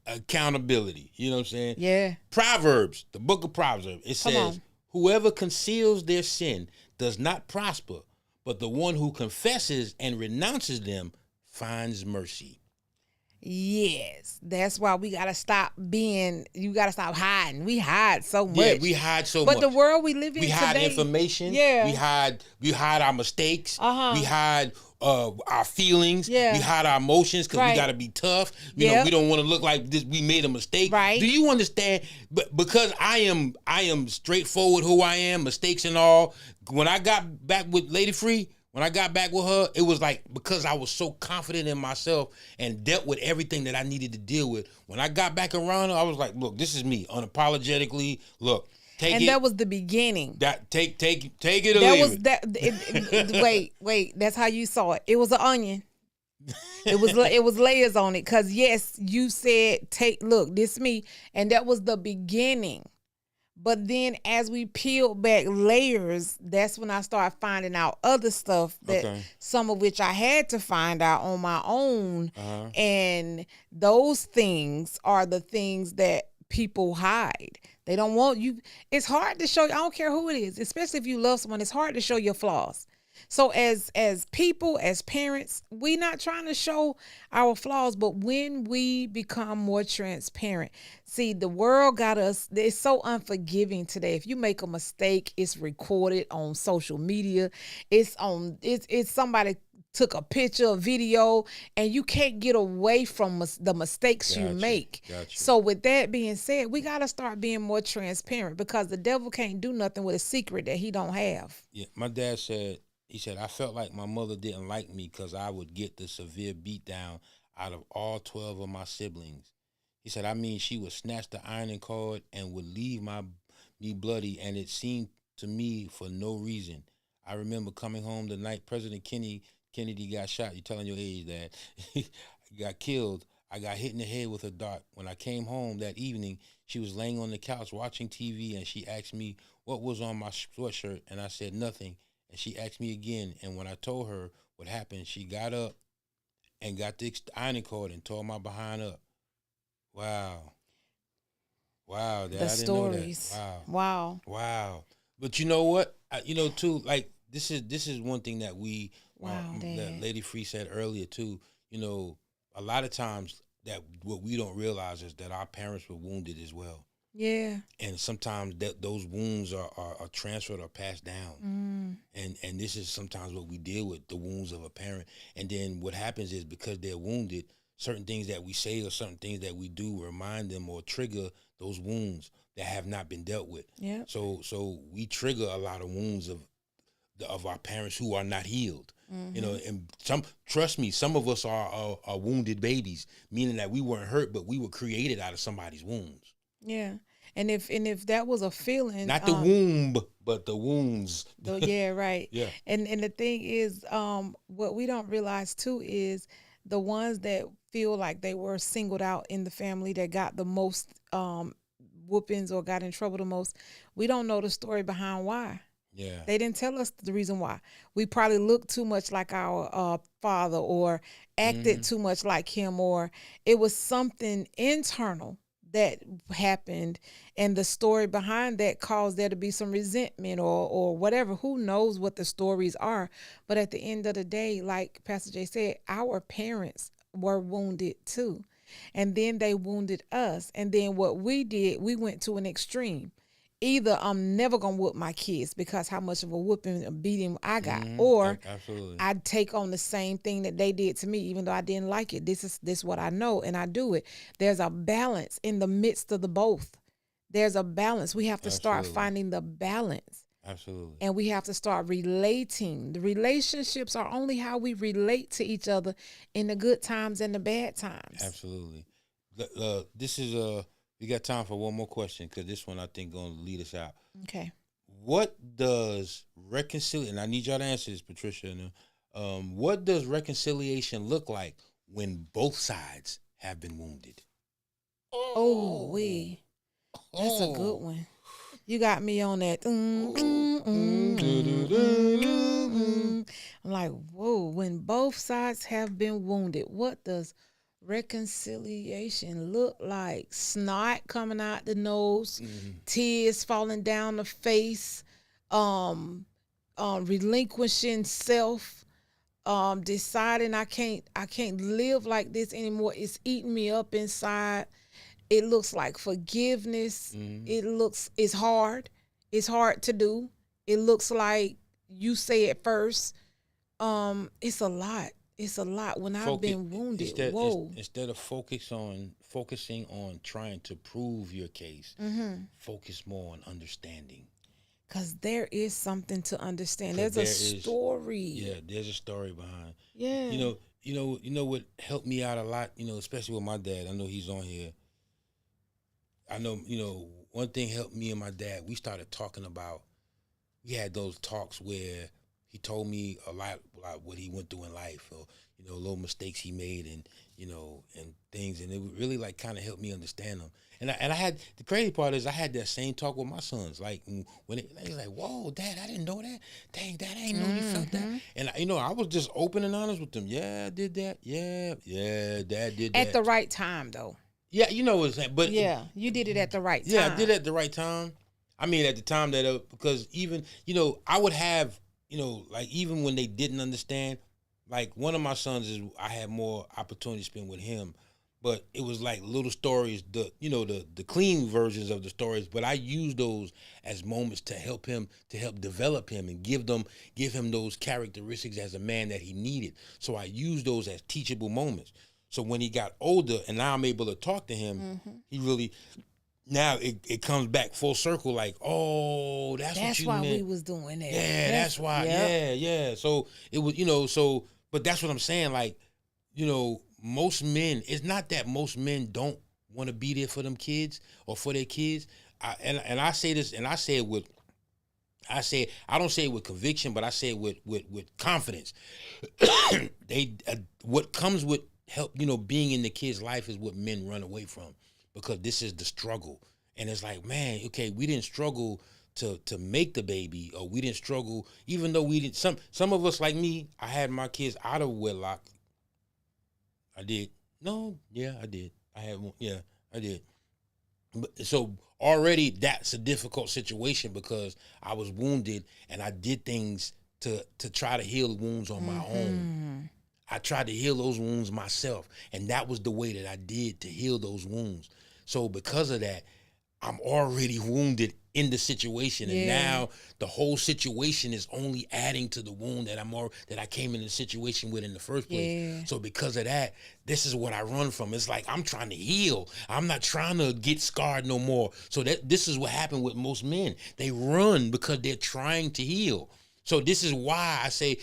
You know what I'm saying? Yeah. Proverbs, the book of Proverbs, it says, whoever conceals their sin does not prosper, but the one who confesses and renounces them finds mercy. Yes, that's why we gotta stop you gotta stop hiding. We hide so much. Yeah, we hide so much. But the world we live in today, hide information. Yeah. We hide our mistakes. We hide our feelings. Yeah. We hide our emotions because we gotta be tough. You know, we don't want to look like this. We made a mistake. Right. Do you understand? But because I am straightforward who I am, mistakes and all. When I got back with Lady Free, when I got back with her, it was like because I was so confident in myself and dealt with everything that I needed to deal with. When I got back around her, I was like, look, this is me, unapologetically. Look, take it. And that was the beginning. That take it or leave it. Wait, that's how you saw it. It was an onion. It was layers on it. Because yes, you said, look, this me. And that was the beginning. But then as we peeled back layers, that's when I started finding out other stuff that some of which I had to find out on my own. And those things are the things that people hide. They don't want you. It's hard to show. I don't care who it is, especially if you love someone. It's hard to show your flaws. So as people, as parents, we not trying to show our flaws, but when we become more transparent, see, the world got us. It's so unforgiving today. If you make a mistake, it's recorded on social media. It's somebody took a picture, a video, and you can't get away from the mistakes you make. Gotcha. So with that being said, we got to start being more transparent because the devil can't do nothing with a secret that he don't have. Yeah, my dad said, he said, I felt like my mother didn't like me because I would get the severe beat down out of all 12 of my siblings. He said, I mean, she would snatch the ironing cord and would leave me bloody, and it seemed to me for no reason. I remember coming home the night President Kennedy got shot. You're telling your age, Dad. He got killed. I got hit in the head with a dart. When I came home that evening, she was laying on the couch watching TV, and she asked me what was on my sweatshirt, and I said nothing. And she asked me again, and when I told her what happened, she got up and got the ironing cord and tore my behind up. Wow. Wow, Dad, The I didn't know stories. that. Wow. Wow. But you know what? Too, like, this is one thing that we, Wow, that Dad. Lady Free said earlier, too. A lot of times that what we don't realize is that our parents were wounded as well. Yeah. And sometimes those wounds are transferred or passed down. And this is sometimes what we deal with, the wounds of a parent. And then what happens is because they're wounded, certain things that we say or certain things that we do remind them or trigger those wounds that have not been dealt with. Yeah. So we trigger a lot of wounds of our parents who are not healed. And trust me, some of us are wounded babies, meaning that we weren't hurt, but we were created out of somebody's wounds. Yeah. And if that was a feeling, Not the womb, but the wounds. yeah, right. Yeah. And the thing is, what we don't realize too is the ones that feel like they were singled out in the family that got the most whoopings or got in trouble the most. We don't know the story behind why. Yeah. They didn't tell us the reason why. We probably looked too much like our father or acted too much like him, or it was something internal that happened, and the story behind that caused there to be some resentment or whatever. Who knows what the stories are? But at the end of the day, like Pastor Jay said, our parents were wounded too. And then they wounded us. And then what we did, we went to an extreme. Either I'm never going to whoop my kids because how much of a whooping and beating I got, or Absolutely. I'd take on the same thing that they did to me, even though I didn't like it. This is what I know, and I do it. There's a balance in the midst of the both. There's a balance. We have to start Absolutely. finding the balance. Absolutely. And we have to start relating. The relationships are only how we relate to each other in the good times and the bad times. Absolutely. This is we got time for one more question because this one I think going to lead us out. Okay. What does reconciliation? And I need y'all to answer this, Patricia. What does reconciliation look like when both sides have been wounded? Oh, that's a good one. You got me on that. I'm like, whoa, when both sides have been wounded, what does reconciliation look like? Snot coming out the nose, tears falling down the face, relinquishing self, deciding I can't live like this anymore. It's eating me up inside. It looks like forgiveness. It's hard. It's hard to do. It looks like you say it first. It's a lot. It's a lot when I've been wounded. Instead of focusing on trying to prove your case, focus more on understanding. Because there is something to understand. There's a story. Yeah, there's a story behind. Yeah. You know what helped me out a lot, especially with my dad. I know he's on here. I know, one thing helped me and my dad. We started talking about, we had those talks where he told me a lot about what he went through in life, or, little mistakes he made and things. And it really like kind of helped me understand them. And I had, the crazy part is I had that same talk with my sons. Like when they was like, whoa, Dad, I didn't know that. Dang, Dad, I didn't know you felt that. And I was just open and honest with them. Yeah, I did that. Yeah, Dad did that. At the right time, though. Yeah, you know what I'm saying. But Yeah, you did it at the right time. yeah, I did it at the right time. I mean, at the time that because even I would have like even when they didn't understand, like one of my sons is I had more opportunity to spend with him, but it was like little stories, the clean versions of the stories. But I used those as moments to help him, to help develop him and give him those characteristics as a man that he needed. So I used those as teachable moments. So when he got older and now I'm able to talk to him, he really. Now it comes back full circle, like, oh, that's what you why meant. we was doing that. Yeah, that's why. Yep. Yeah. So it was, but that's what I'm saying. Like, most men, it's not that most men don't want to be there for them kids or for their kids. And I say this, and I don't say it with conviction, but I say it with confidence. What comes with help, being in the kid's life is what men run away from. Because this is the struggle. And it's like, man, okay, we didn't struggle to make the baby, or we didn't struggle, even though we didn't, some of us like me, I had my kids out of wedlock. I did. No, yeah, I did. I had one, yeah, I did. But, so already that's a difficult situation because I was wounded and I did things to try to heal the wounds on my own. I tried to heal those wounds myself, and that was the way that I did to heal those wounds. So because of that, I'm already wounded in the situation, and now the whole situation is only adding to the wound that I came in the situation with in the first place. Yeah. So because of that, this is what I run from. It's like I'm trying to heal. I'm not trying to get scarred no more. So this is what happened with most men. They run because they're trying to heal. So this is why I say,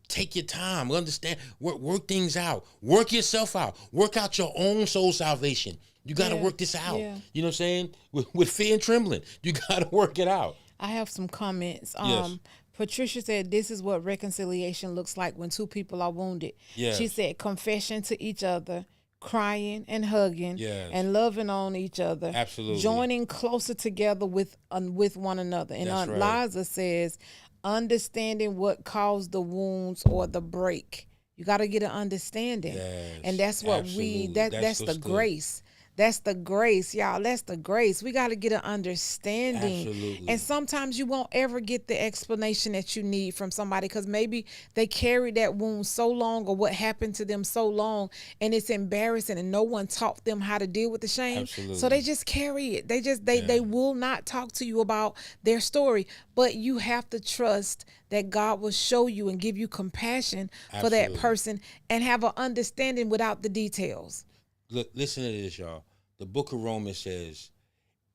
take your time, understand, work things out, work yourself out, work out your own soul salvation. You got to work this out. Yeah. You know what I'm saying? With fear and trembling, you got to work it out. I have some comments. Yes. Patricia said, this is what reconciliation looks like when two people are wounded. Yes. She said, confession to each other, crying and hugging, and loving on each other. Absolutely. Joining closer together with one another. And That's right. Liza says, understanding what caused the wounds or the break. You got to get an understanding. Yes, and that's what that's the grace. That's the grace, y'all. That's the grace. We got to get an understanding. Absolutely. And sometimes you won't ever get the explanation that you need from somebody because maybe they carried that wound so long or what happened to them so long and it's embarrassing and no one taught them how to deal with the shame. Absolutely. So they just carry it. They will not talk to you about their story. But you have to trust that God will show you and give you compassion for that person and have an understanding without the details. Look, listen to this, y'all. The book of Romans says,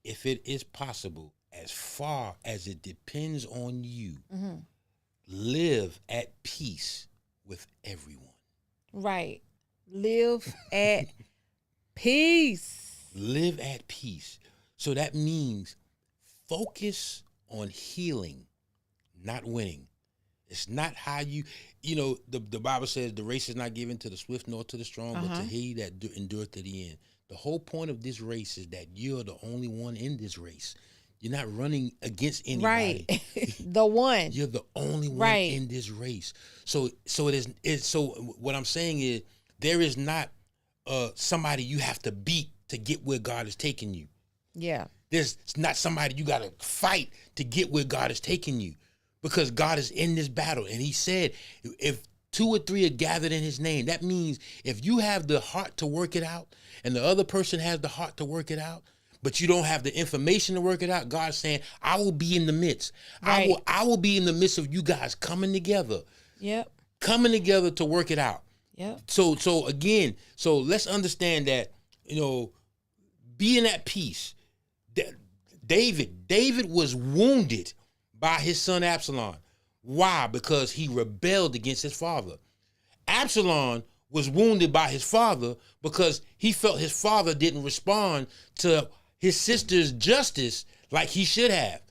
if it is possible, as far as it depends on you, live at peace with everyone. Right. Live at peace. Live at peace. So that means focus on healing, not winning. It's not how the Bible says the race is not given to the swift nor to the strong, but to he that endureth to the end. The whole point of this race is that you're the only one in this race. You're not running against anybody. Right. The one. You're the only one in this race. So what I'm saying is there is not somebody you have to beat to get where God is taking you. Yeah. There's not somebody you got to fight to get where God is taking you. Because God is in this battle. And he said, if 2 or 3 are gathered in his name, that means if you have the heart to work it out and the other person has the heart to work it out, but you don't have the information to work it out, God's saying, I will be in the midst. Right. I will be in the midst of you guys coming together. Yep. Coming together to work it out. Yep. So let's understand that, being at peace. David was wounded by his son Absalom. Why? Because he rebelled against his father. Absalom was wounded by his father because he felt his father didn't respond to his sister's justice like he should have.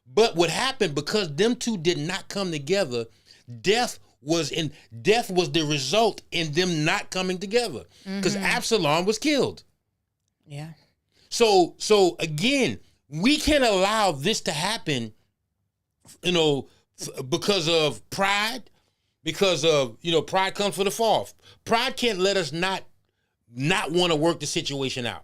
But what happened, because them two did not come together, death was the result in them not coming together. Because Absalom was killed. Yeah. So again, we can't allow this to happen, because of pride, because of, pride comes for the fall. Pride can't let us not want to work the situation out.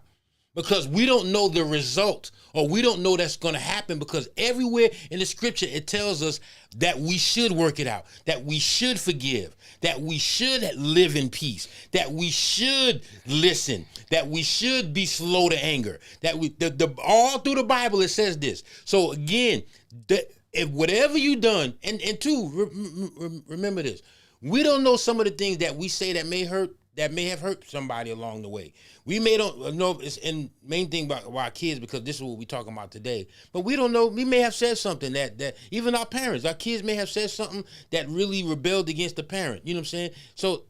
because we don't know the result, or we don't know that's going to happen, because everywhere in the scripture it tells us that we should work it out, that we should forgive, that we should live in peace, that we should listen, that we should be slow to anger, that we all through the Bible it says this. So again, if whatever you done, and two, remember this, we don't know some of the things that we say that may have hurt somebody along the way. We may don't know. It's in main thing about our kids, because this is what we're talking about today. But we don't know. We may have said something that even our parents, our kids may have said something that really rebelled against the parent. You know what I'm saying? So,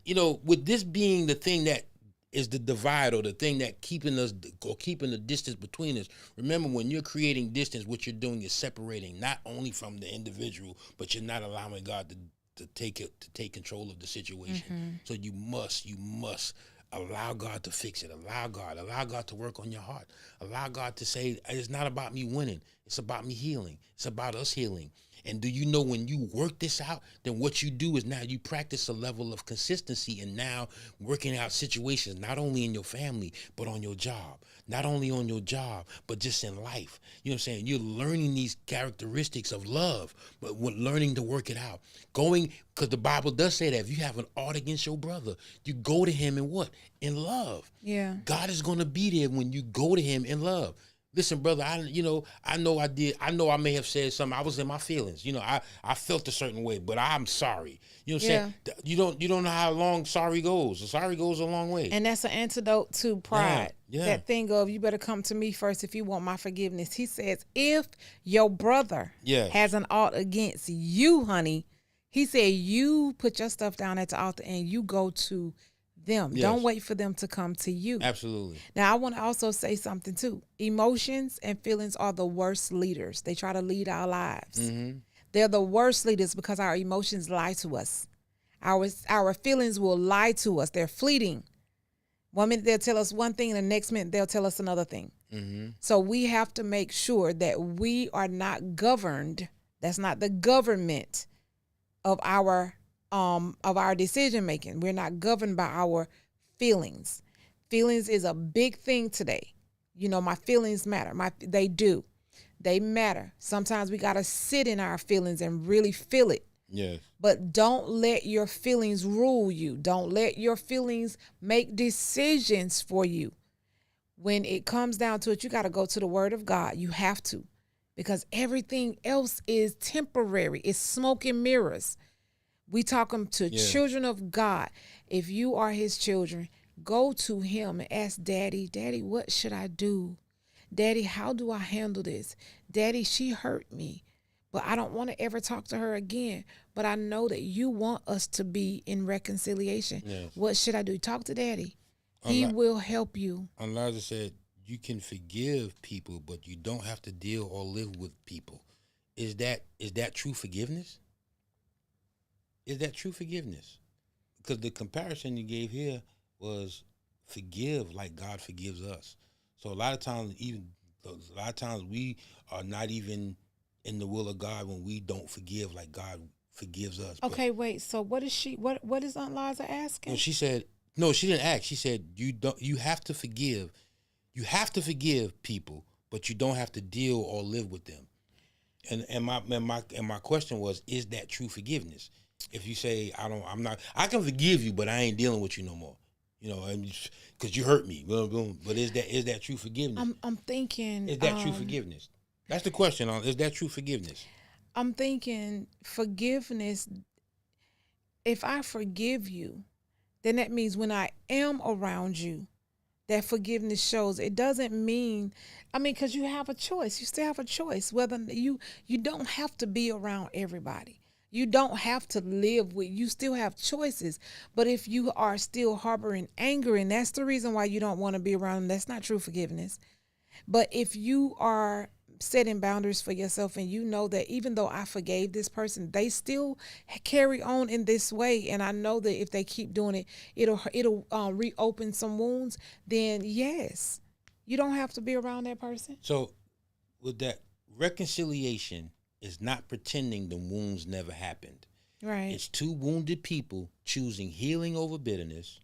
with this being the thing that is the divide, or the thing that keeping the distance between us. Remember, when you're creating distance, what you're doing is separating not only from the individual, but you're not allowing God to take control of the situation. Mm-hmm. So you must allow God to fix it. Allow God to work on your heart. Allow God to say, it's not about me winning. It's about me healing. It's about us healing. And do you know, when you work this out, then what you do is now you practice a level of consistency, and now working out situations, not only in your family, but on your job. Not only on your job, but just in life. You know what I'm saying? You're learning these characteristics of love, but learning to work it out. Because the Bible does say that if you have an ought against your brother, you go to him in what? In love. Yeah. God is going to be there when you go to him in love. Listen, brother, I know I may have said something. I was in my feelings. I felt a certain way, but I'm sorry. You know what I'm saying? You don't know how long sorry goes. Sorry goes a long way. And that's an antidote to pride. Yeah. That thing of, you better come to me first if you want my forgiveness. He says, if your brother has an ought against you, honey, he said, you put your stuff down at the altar and you go to them. Yes. Don't wait for them to come to you. Absolutely. Now, I want to also say something too. Emotions and feelings are the worst leaders. They try to lead our lives. Mm-hmm. They're the worst leaders because our emotions lie to us. Our feelings will lie to us. They're fleeting. 1 minute they'll tell us one thing, and the next minute they'll tell us another thing. Mm-hmm. So we have to make sure that we are not governed. That's not the government of our decision making. We're not governed by our feelings. Feelings is a big thing today. My feelings matter. They do. They matter. Sometimes we got to sit in our feelings and really feel it. Yes. But don't let your feelings rule you. Don't let your feelings make decisions for you. When it comes down to it, you got to go to the Word of God. You have to, because everything else is temporary. It's smoke and mirrors. We talking to children of God. If you are his children, go to him and ask Daddy, what should I do? Daddy, how do I handle this? Daddy, she hurt me, but I don't want to ever talk to her again. But I know that you want us to be in reconciliation. Yes. What should I do? Talk to Daddy. He will help you. Elijah said, you can forgive people, but you don't have to deal or live with people. Is that true forgiveness? Is that true forgiveness? Because the comparison you gave here was forgive like God forgives us. So a lot of times we are not even in the will of God when we don't forgive like God forgives us. Okay, wait. So what is Aunt Liza asking? She said, no, she didn't ask. She said, you have to forgive. You have to forgive people, but you don't have to deal or live with them. And my question was, is that true forgiveness? If you say, I can forgive you, but I ain't dealing with you no more. Because you hurt me. Boom, boom. But is that true forgiveness? I'm thinking. Is that true forgiveness? That's the question. Is that true forgiveness? I'm thinking forgiveness. If I forgive you, then that means when I am around you, that forgiveness shows. It doesn't mean, because you have a choice. You still have a choice. Whether you don't have to be around everybody. You don't have to live with, you still have choices. But if you are still harboring anger, and that's the reason why you don't want to be around them, that's not true forgiveness. But if you are setting boundaries for yourself and you know that even though I forgave this person, they still carry on in this way, and I know that if they keep doing it, it'll reopen some wounds, then yes, you don't have to be around that person. So with that, reconciliation is not pretending the wounds never happened. Right. It's two wounded people choosing healing over bitterness,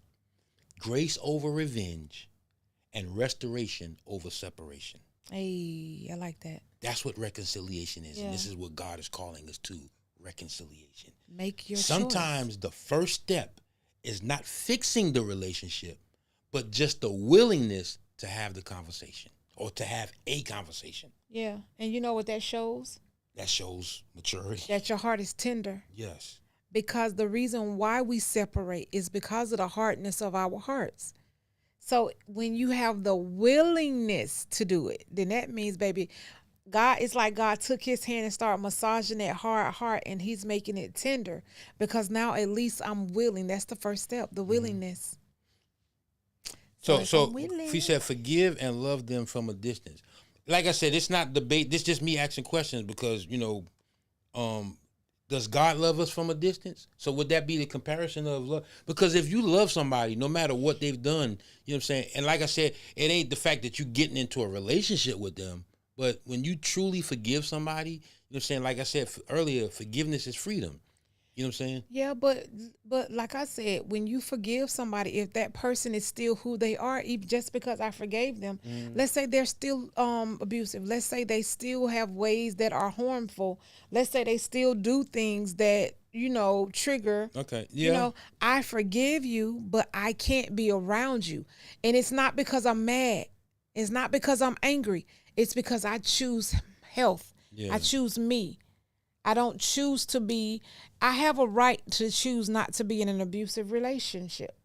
grace over revenge, and restoration over separation. Hey, I like that. That's what reconciliation is. Yeah. And this is what God is calling us to, reconciliation. Make your Sometimes choice. the first step is not fixing the relationship, but just the willingness to have the conversation or to have a conversation. Yeah. And you know what that shows? That shows maturity. That your heart is tender. Yes. Because the reason why we separate is because of the hardness of our hearts. So when you have the willingness to do it, then that means, baby, God, it's like God took his hand and started massaging that hard heart, and he's making it tender, because now at least I'm willing. That's the first step, the willingness. So if I'm willing. he said, forgive and love them from a distance. Like I said, it's not debate. This just me asking questions because, does God love us from a distance? So would that be the comparison of love? Because if you love somebody, no matter what they've done, you know what I'm saying? And like I said, it ain't the fact that you getting into a relationship with them, but when you truly forgive somebody, you know what I'm saying? Like I said earlier, forgiveness is freedom. You know what I'm saying? Yeah, but like I said, when you forgive somebody, if that person is still who they are, even just because I forgave them, let's say they're still abusive. Let's say they still have ways that are harmful. Let's say they still do things that, trigger. Okay. Yeah. I forgive you, but I can't be around you. And it's not because I'm mad. It's not because I'm angry. It's because I choose health. Yeah. I choose me. I don't choose to be, I have a right to choose not to be in an abusive relationship.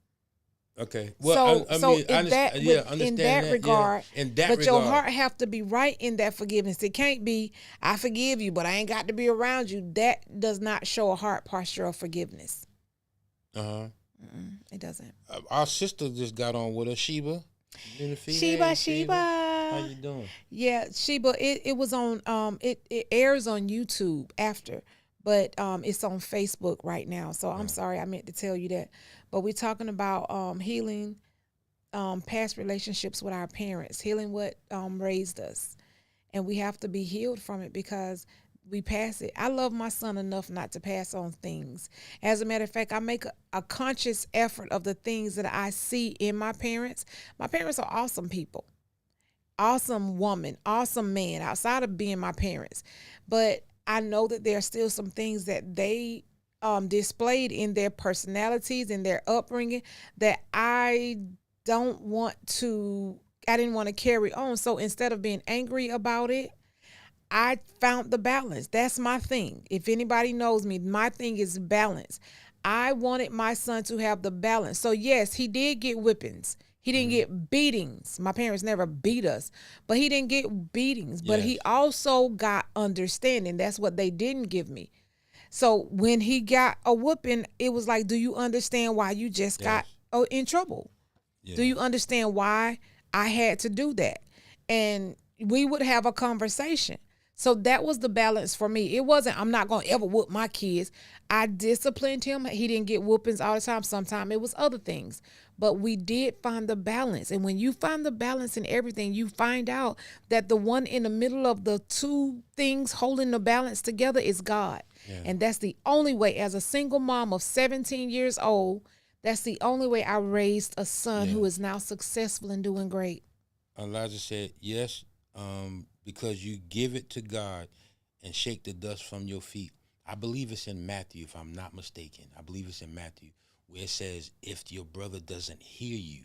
Okay. Well, in that regard, but your heart have to be right in that forgiveness. It can't be, I forgive you, but I ain't got to be around you. That does not show a heart posture of forgiveness. It doesn't. Our sister just got on with us, Sheba. Sheba. How you doing? Yeah, Sheba. It was on. It airs on YouTube after, but it's on Facebook right now. So I'm sorry, I meant to tell you that. But we're talking about healing past relationships with our parents, healing what raised us, and we have to be healed from it because we pass it. I love my son enough not to pass on things. As a matter of fact, I make a conscious effort of the things that I see in my parents. My parents are awesome people, awesome woman, awesome man outside of being my parents. But I know that there are still some things that they displayed in their personalities, in their upbringing, that I didn't want to carry on. So instead of being angry about it, I found the balance. That's my thing. If anybody knows me, my thing is balance. I wanted my son to have the balance. So yes, he did get whippings. He didn't get beatings. My parents never beat us, but he didn't get beatings. But he also got understanding. That's what they didn't give me. So when he got a whooping, it was like, do you understand why you just got in trouble? Yeah. Do you understand why I had to do that? And we would have a conversation. So that was the balance for me. It wasn't, I'm not going to ever whoop my kids. I disciplined him. He didn't get whoopings all the time. Sometimes it was other things. But we did find the balance. And when you find the balance in everything, you find out that the one in the middle of the two things holding the balance together is God. Yeah. And that's the only way, as a single mom of 17 years old, that's the only way I raised a son who is now successful and doing great. Elijah said, yes, because you give it to God and shake the dust from your feet. I believe it's in Matthew, if I'm not mistaken. I believe it's in Matthew, where it says, if your brother doesn't hear you,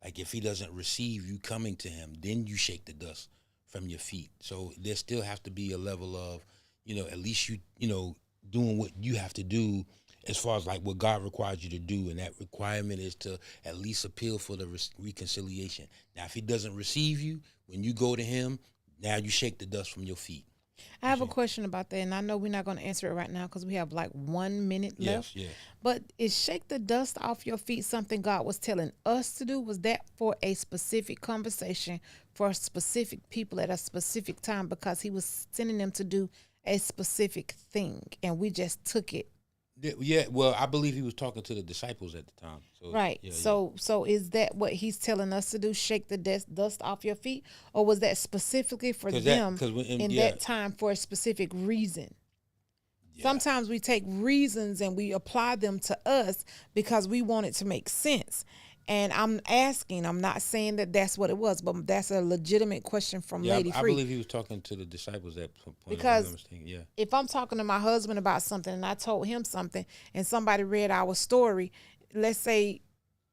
like if he doesn't receive you coming to him, then you shake the dust from your feet. So there still has to be a level of, at least you doing what you have to do as far as like what God requires you to do. And that requirement is to at least appeal for the reconciliation. Now, if he doesn't receive you, when you go to him, now you shake the dust from your feet. I have a question about that, and I know we're not going to answer it right now because we have like 1 minute left. Yes. But is shake the dust off your feet something God was telling us to do? Was that for a specific conversation for specific people at a specific time because he was sending them to do a specific thing, and we just took it? Yeah, well, I believe he was talking to the disciples at the time. So, right. So is that what he's telling us to do, shake the dust off your feet? Or was that specifically for them in that time for a specific reason? Yeah. Sometimes we take reasons and we apply them to us because we want it to make sense. And I'm asking, I'm not saying that that's what it was, but that's a legitimate question from Yeah, Lady I Free. believe he was talking to the disciples at some point. Because if I'm not mistaken. Yeah. if I'm talking to my husband about something and I told him something and somebody read our story, let's say,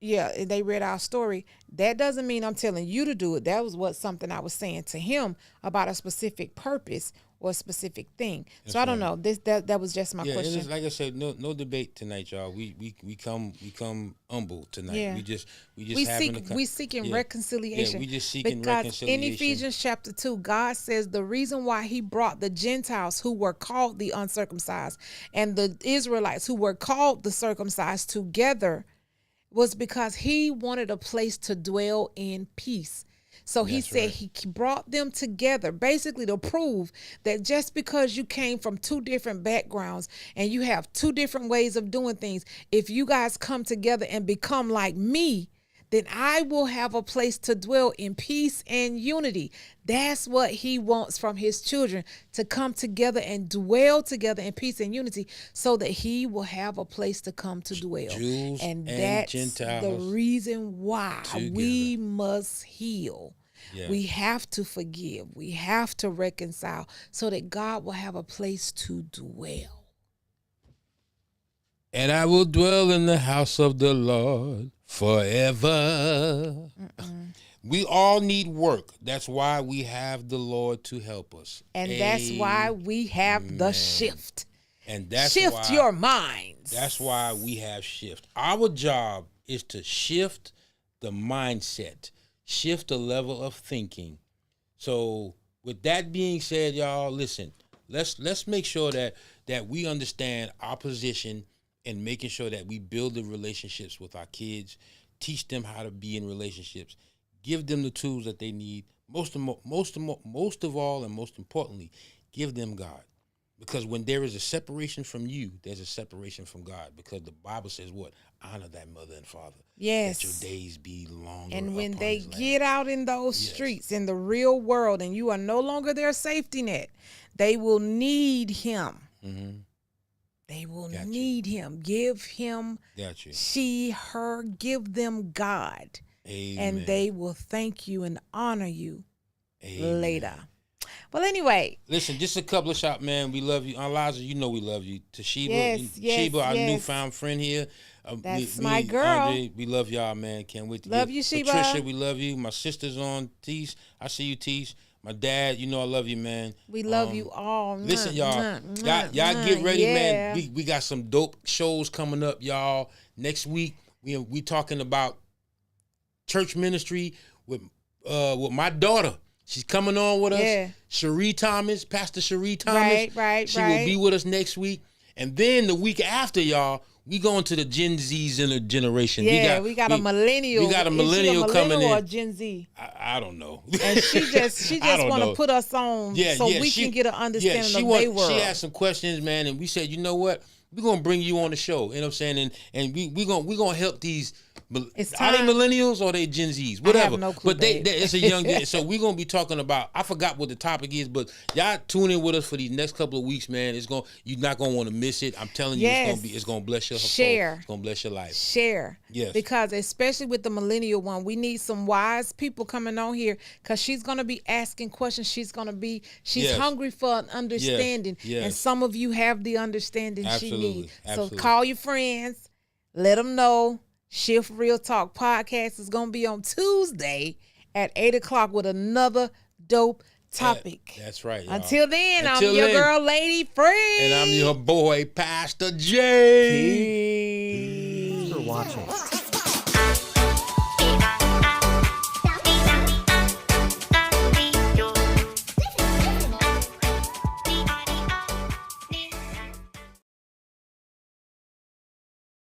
yeah, they read our story, that doesn't mean I'm telling you to do it. That was what something I was saying to him about a specific purpose or a specific thing. So I don't know. That was just my Yeah, question. and it's like I said, no debate tonight, y'all. We come humble tonight. Yeah. We just We seeking reconciliation. Yeah, we just seeking because reconciliation. in Ephesians chapter 2, God says the reason why he brought the Gentiles who were called the uncircumcised and the Israelites who were called the circumcised together was because he wanted a place to dwell in peace. So he That's said right. he brought them together basically to prove that just because you came from two different backgrounds and you have two different ways of doing things, if you guys come together and become like me, then I will have a place to dwell in peace and unity. That's what he wants from his children, to come together and dwell together in peace and unity so that he will have a place to come to dwell. Jews and that's Gentiles the reason why we must heal. Yeah. We have to forgive. We have to reconcile so that God will have a place to dwell. And I will dwell in the house of the Lord forever. We all need work. That's why we have the Lord to help us. And that's why we have the shift. And that's shift why, your minds. That's why we have shift. Our job is to shift the mindset, shift the level of thinking. So with that being said, y'all, listen, let's make sure that we understand our position and making sure that we build the relationships with our kids, teach them how to be in relationships, give them the tools that they need. Most of all, and most importantly, give them God. Because when there is a separation from you, there's a separation from God. Because the Bible says what? Honor thy mother and father. Yes. That your days be longer. And when upon they this land. get out in those streets, in the real world, and you are no longer their safety net, they will need him. Mm-hmm. They will need him. Give him she, her, give them God. Amen. And they will thank you and honor you later. Well, anyway. Listen, just a couple of shots, man. We love you. Eliza, you know we love you. Toshiba, yes, Sheba, our newfound friend here. That's my girl. Andre, we love y'all, man. Can't wait to love you, Sheba. Patricia, we love you. My sister's on, Tease. I see you, Tease. My dad, you know I love you, man. We love you all. Listen, y'all. Y'all get ready, man. We got some dope shows coming up, y'all. Next week, we talking about church ministry with my daughter. She's coming on with us. Cherie Thomas, Pastor Cherie Thomas. Right. She will be with us next week. And then the week after, y'all, we going to the Gen Z's in a generation. Yeah, we got a millennial. We got a millennial coming in. Or Gen Z? I don't know. And she just want to put us on so we can get an understanding of their world. She asked some questions, man, and we said, you know what? We're gonna bring you on the show. You know what I'm saying? And we gonna help these. Are they millennials or are they Gen Zs? Whatever. I have no clue, but it's a young. So we're gonna be talking about. I forgot what the topic is, but y'all tune in with us for these next couple of weeks, man. You're not gonna want to miss it. I'm telling you, it's gonna bless your soul. It's gonna bless your life. Share. Yes. Because especially with the millennial one, we need some wise people coming on here because she's gonna be asking questions. She's hungry for an understanding, and some of you have the understanding she needs. So call your friends, let them know. Shift Real Talk podcast is going to be on Tuesday at 8:00 with another dope topic. That's right. Y'all. Until then, I'm your girl, Lady Free. And I'm your boy, Pastor J. Peace. Thanks for watching.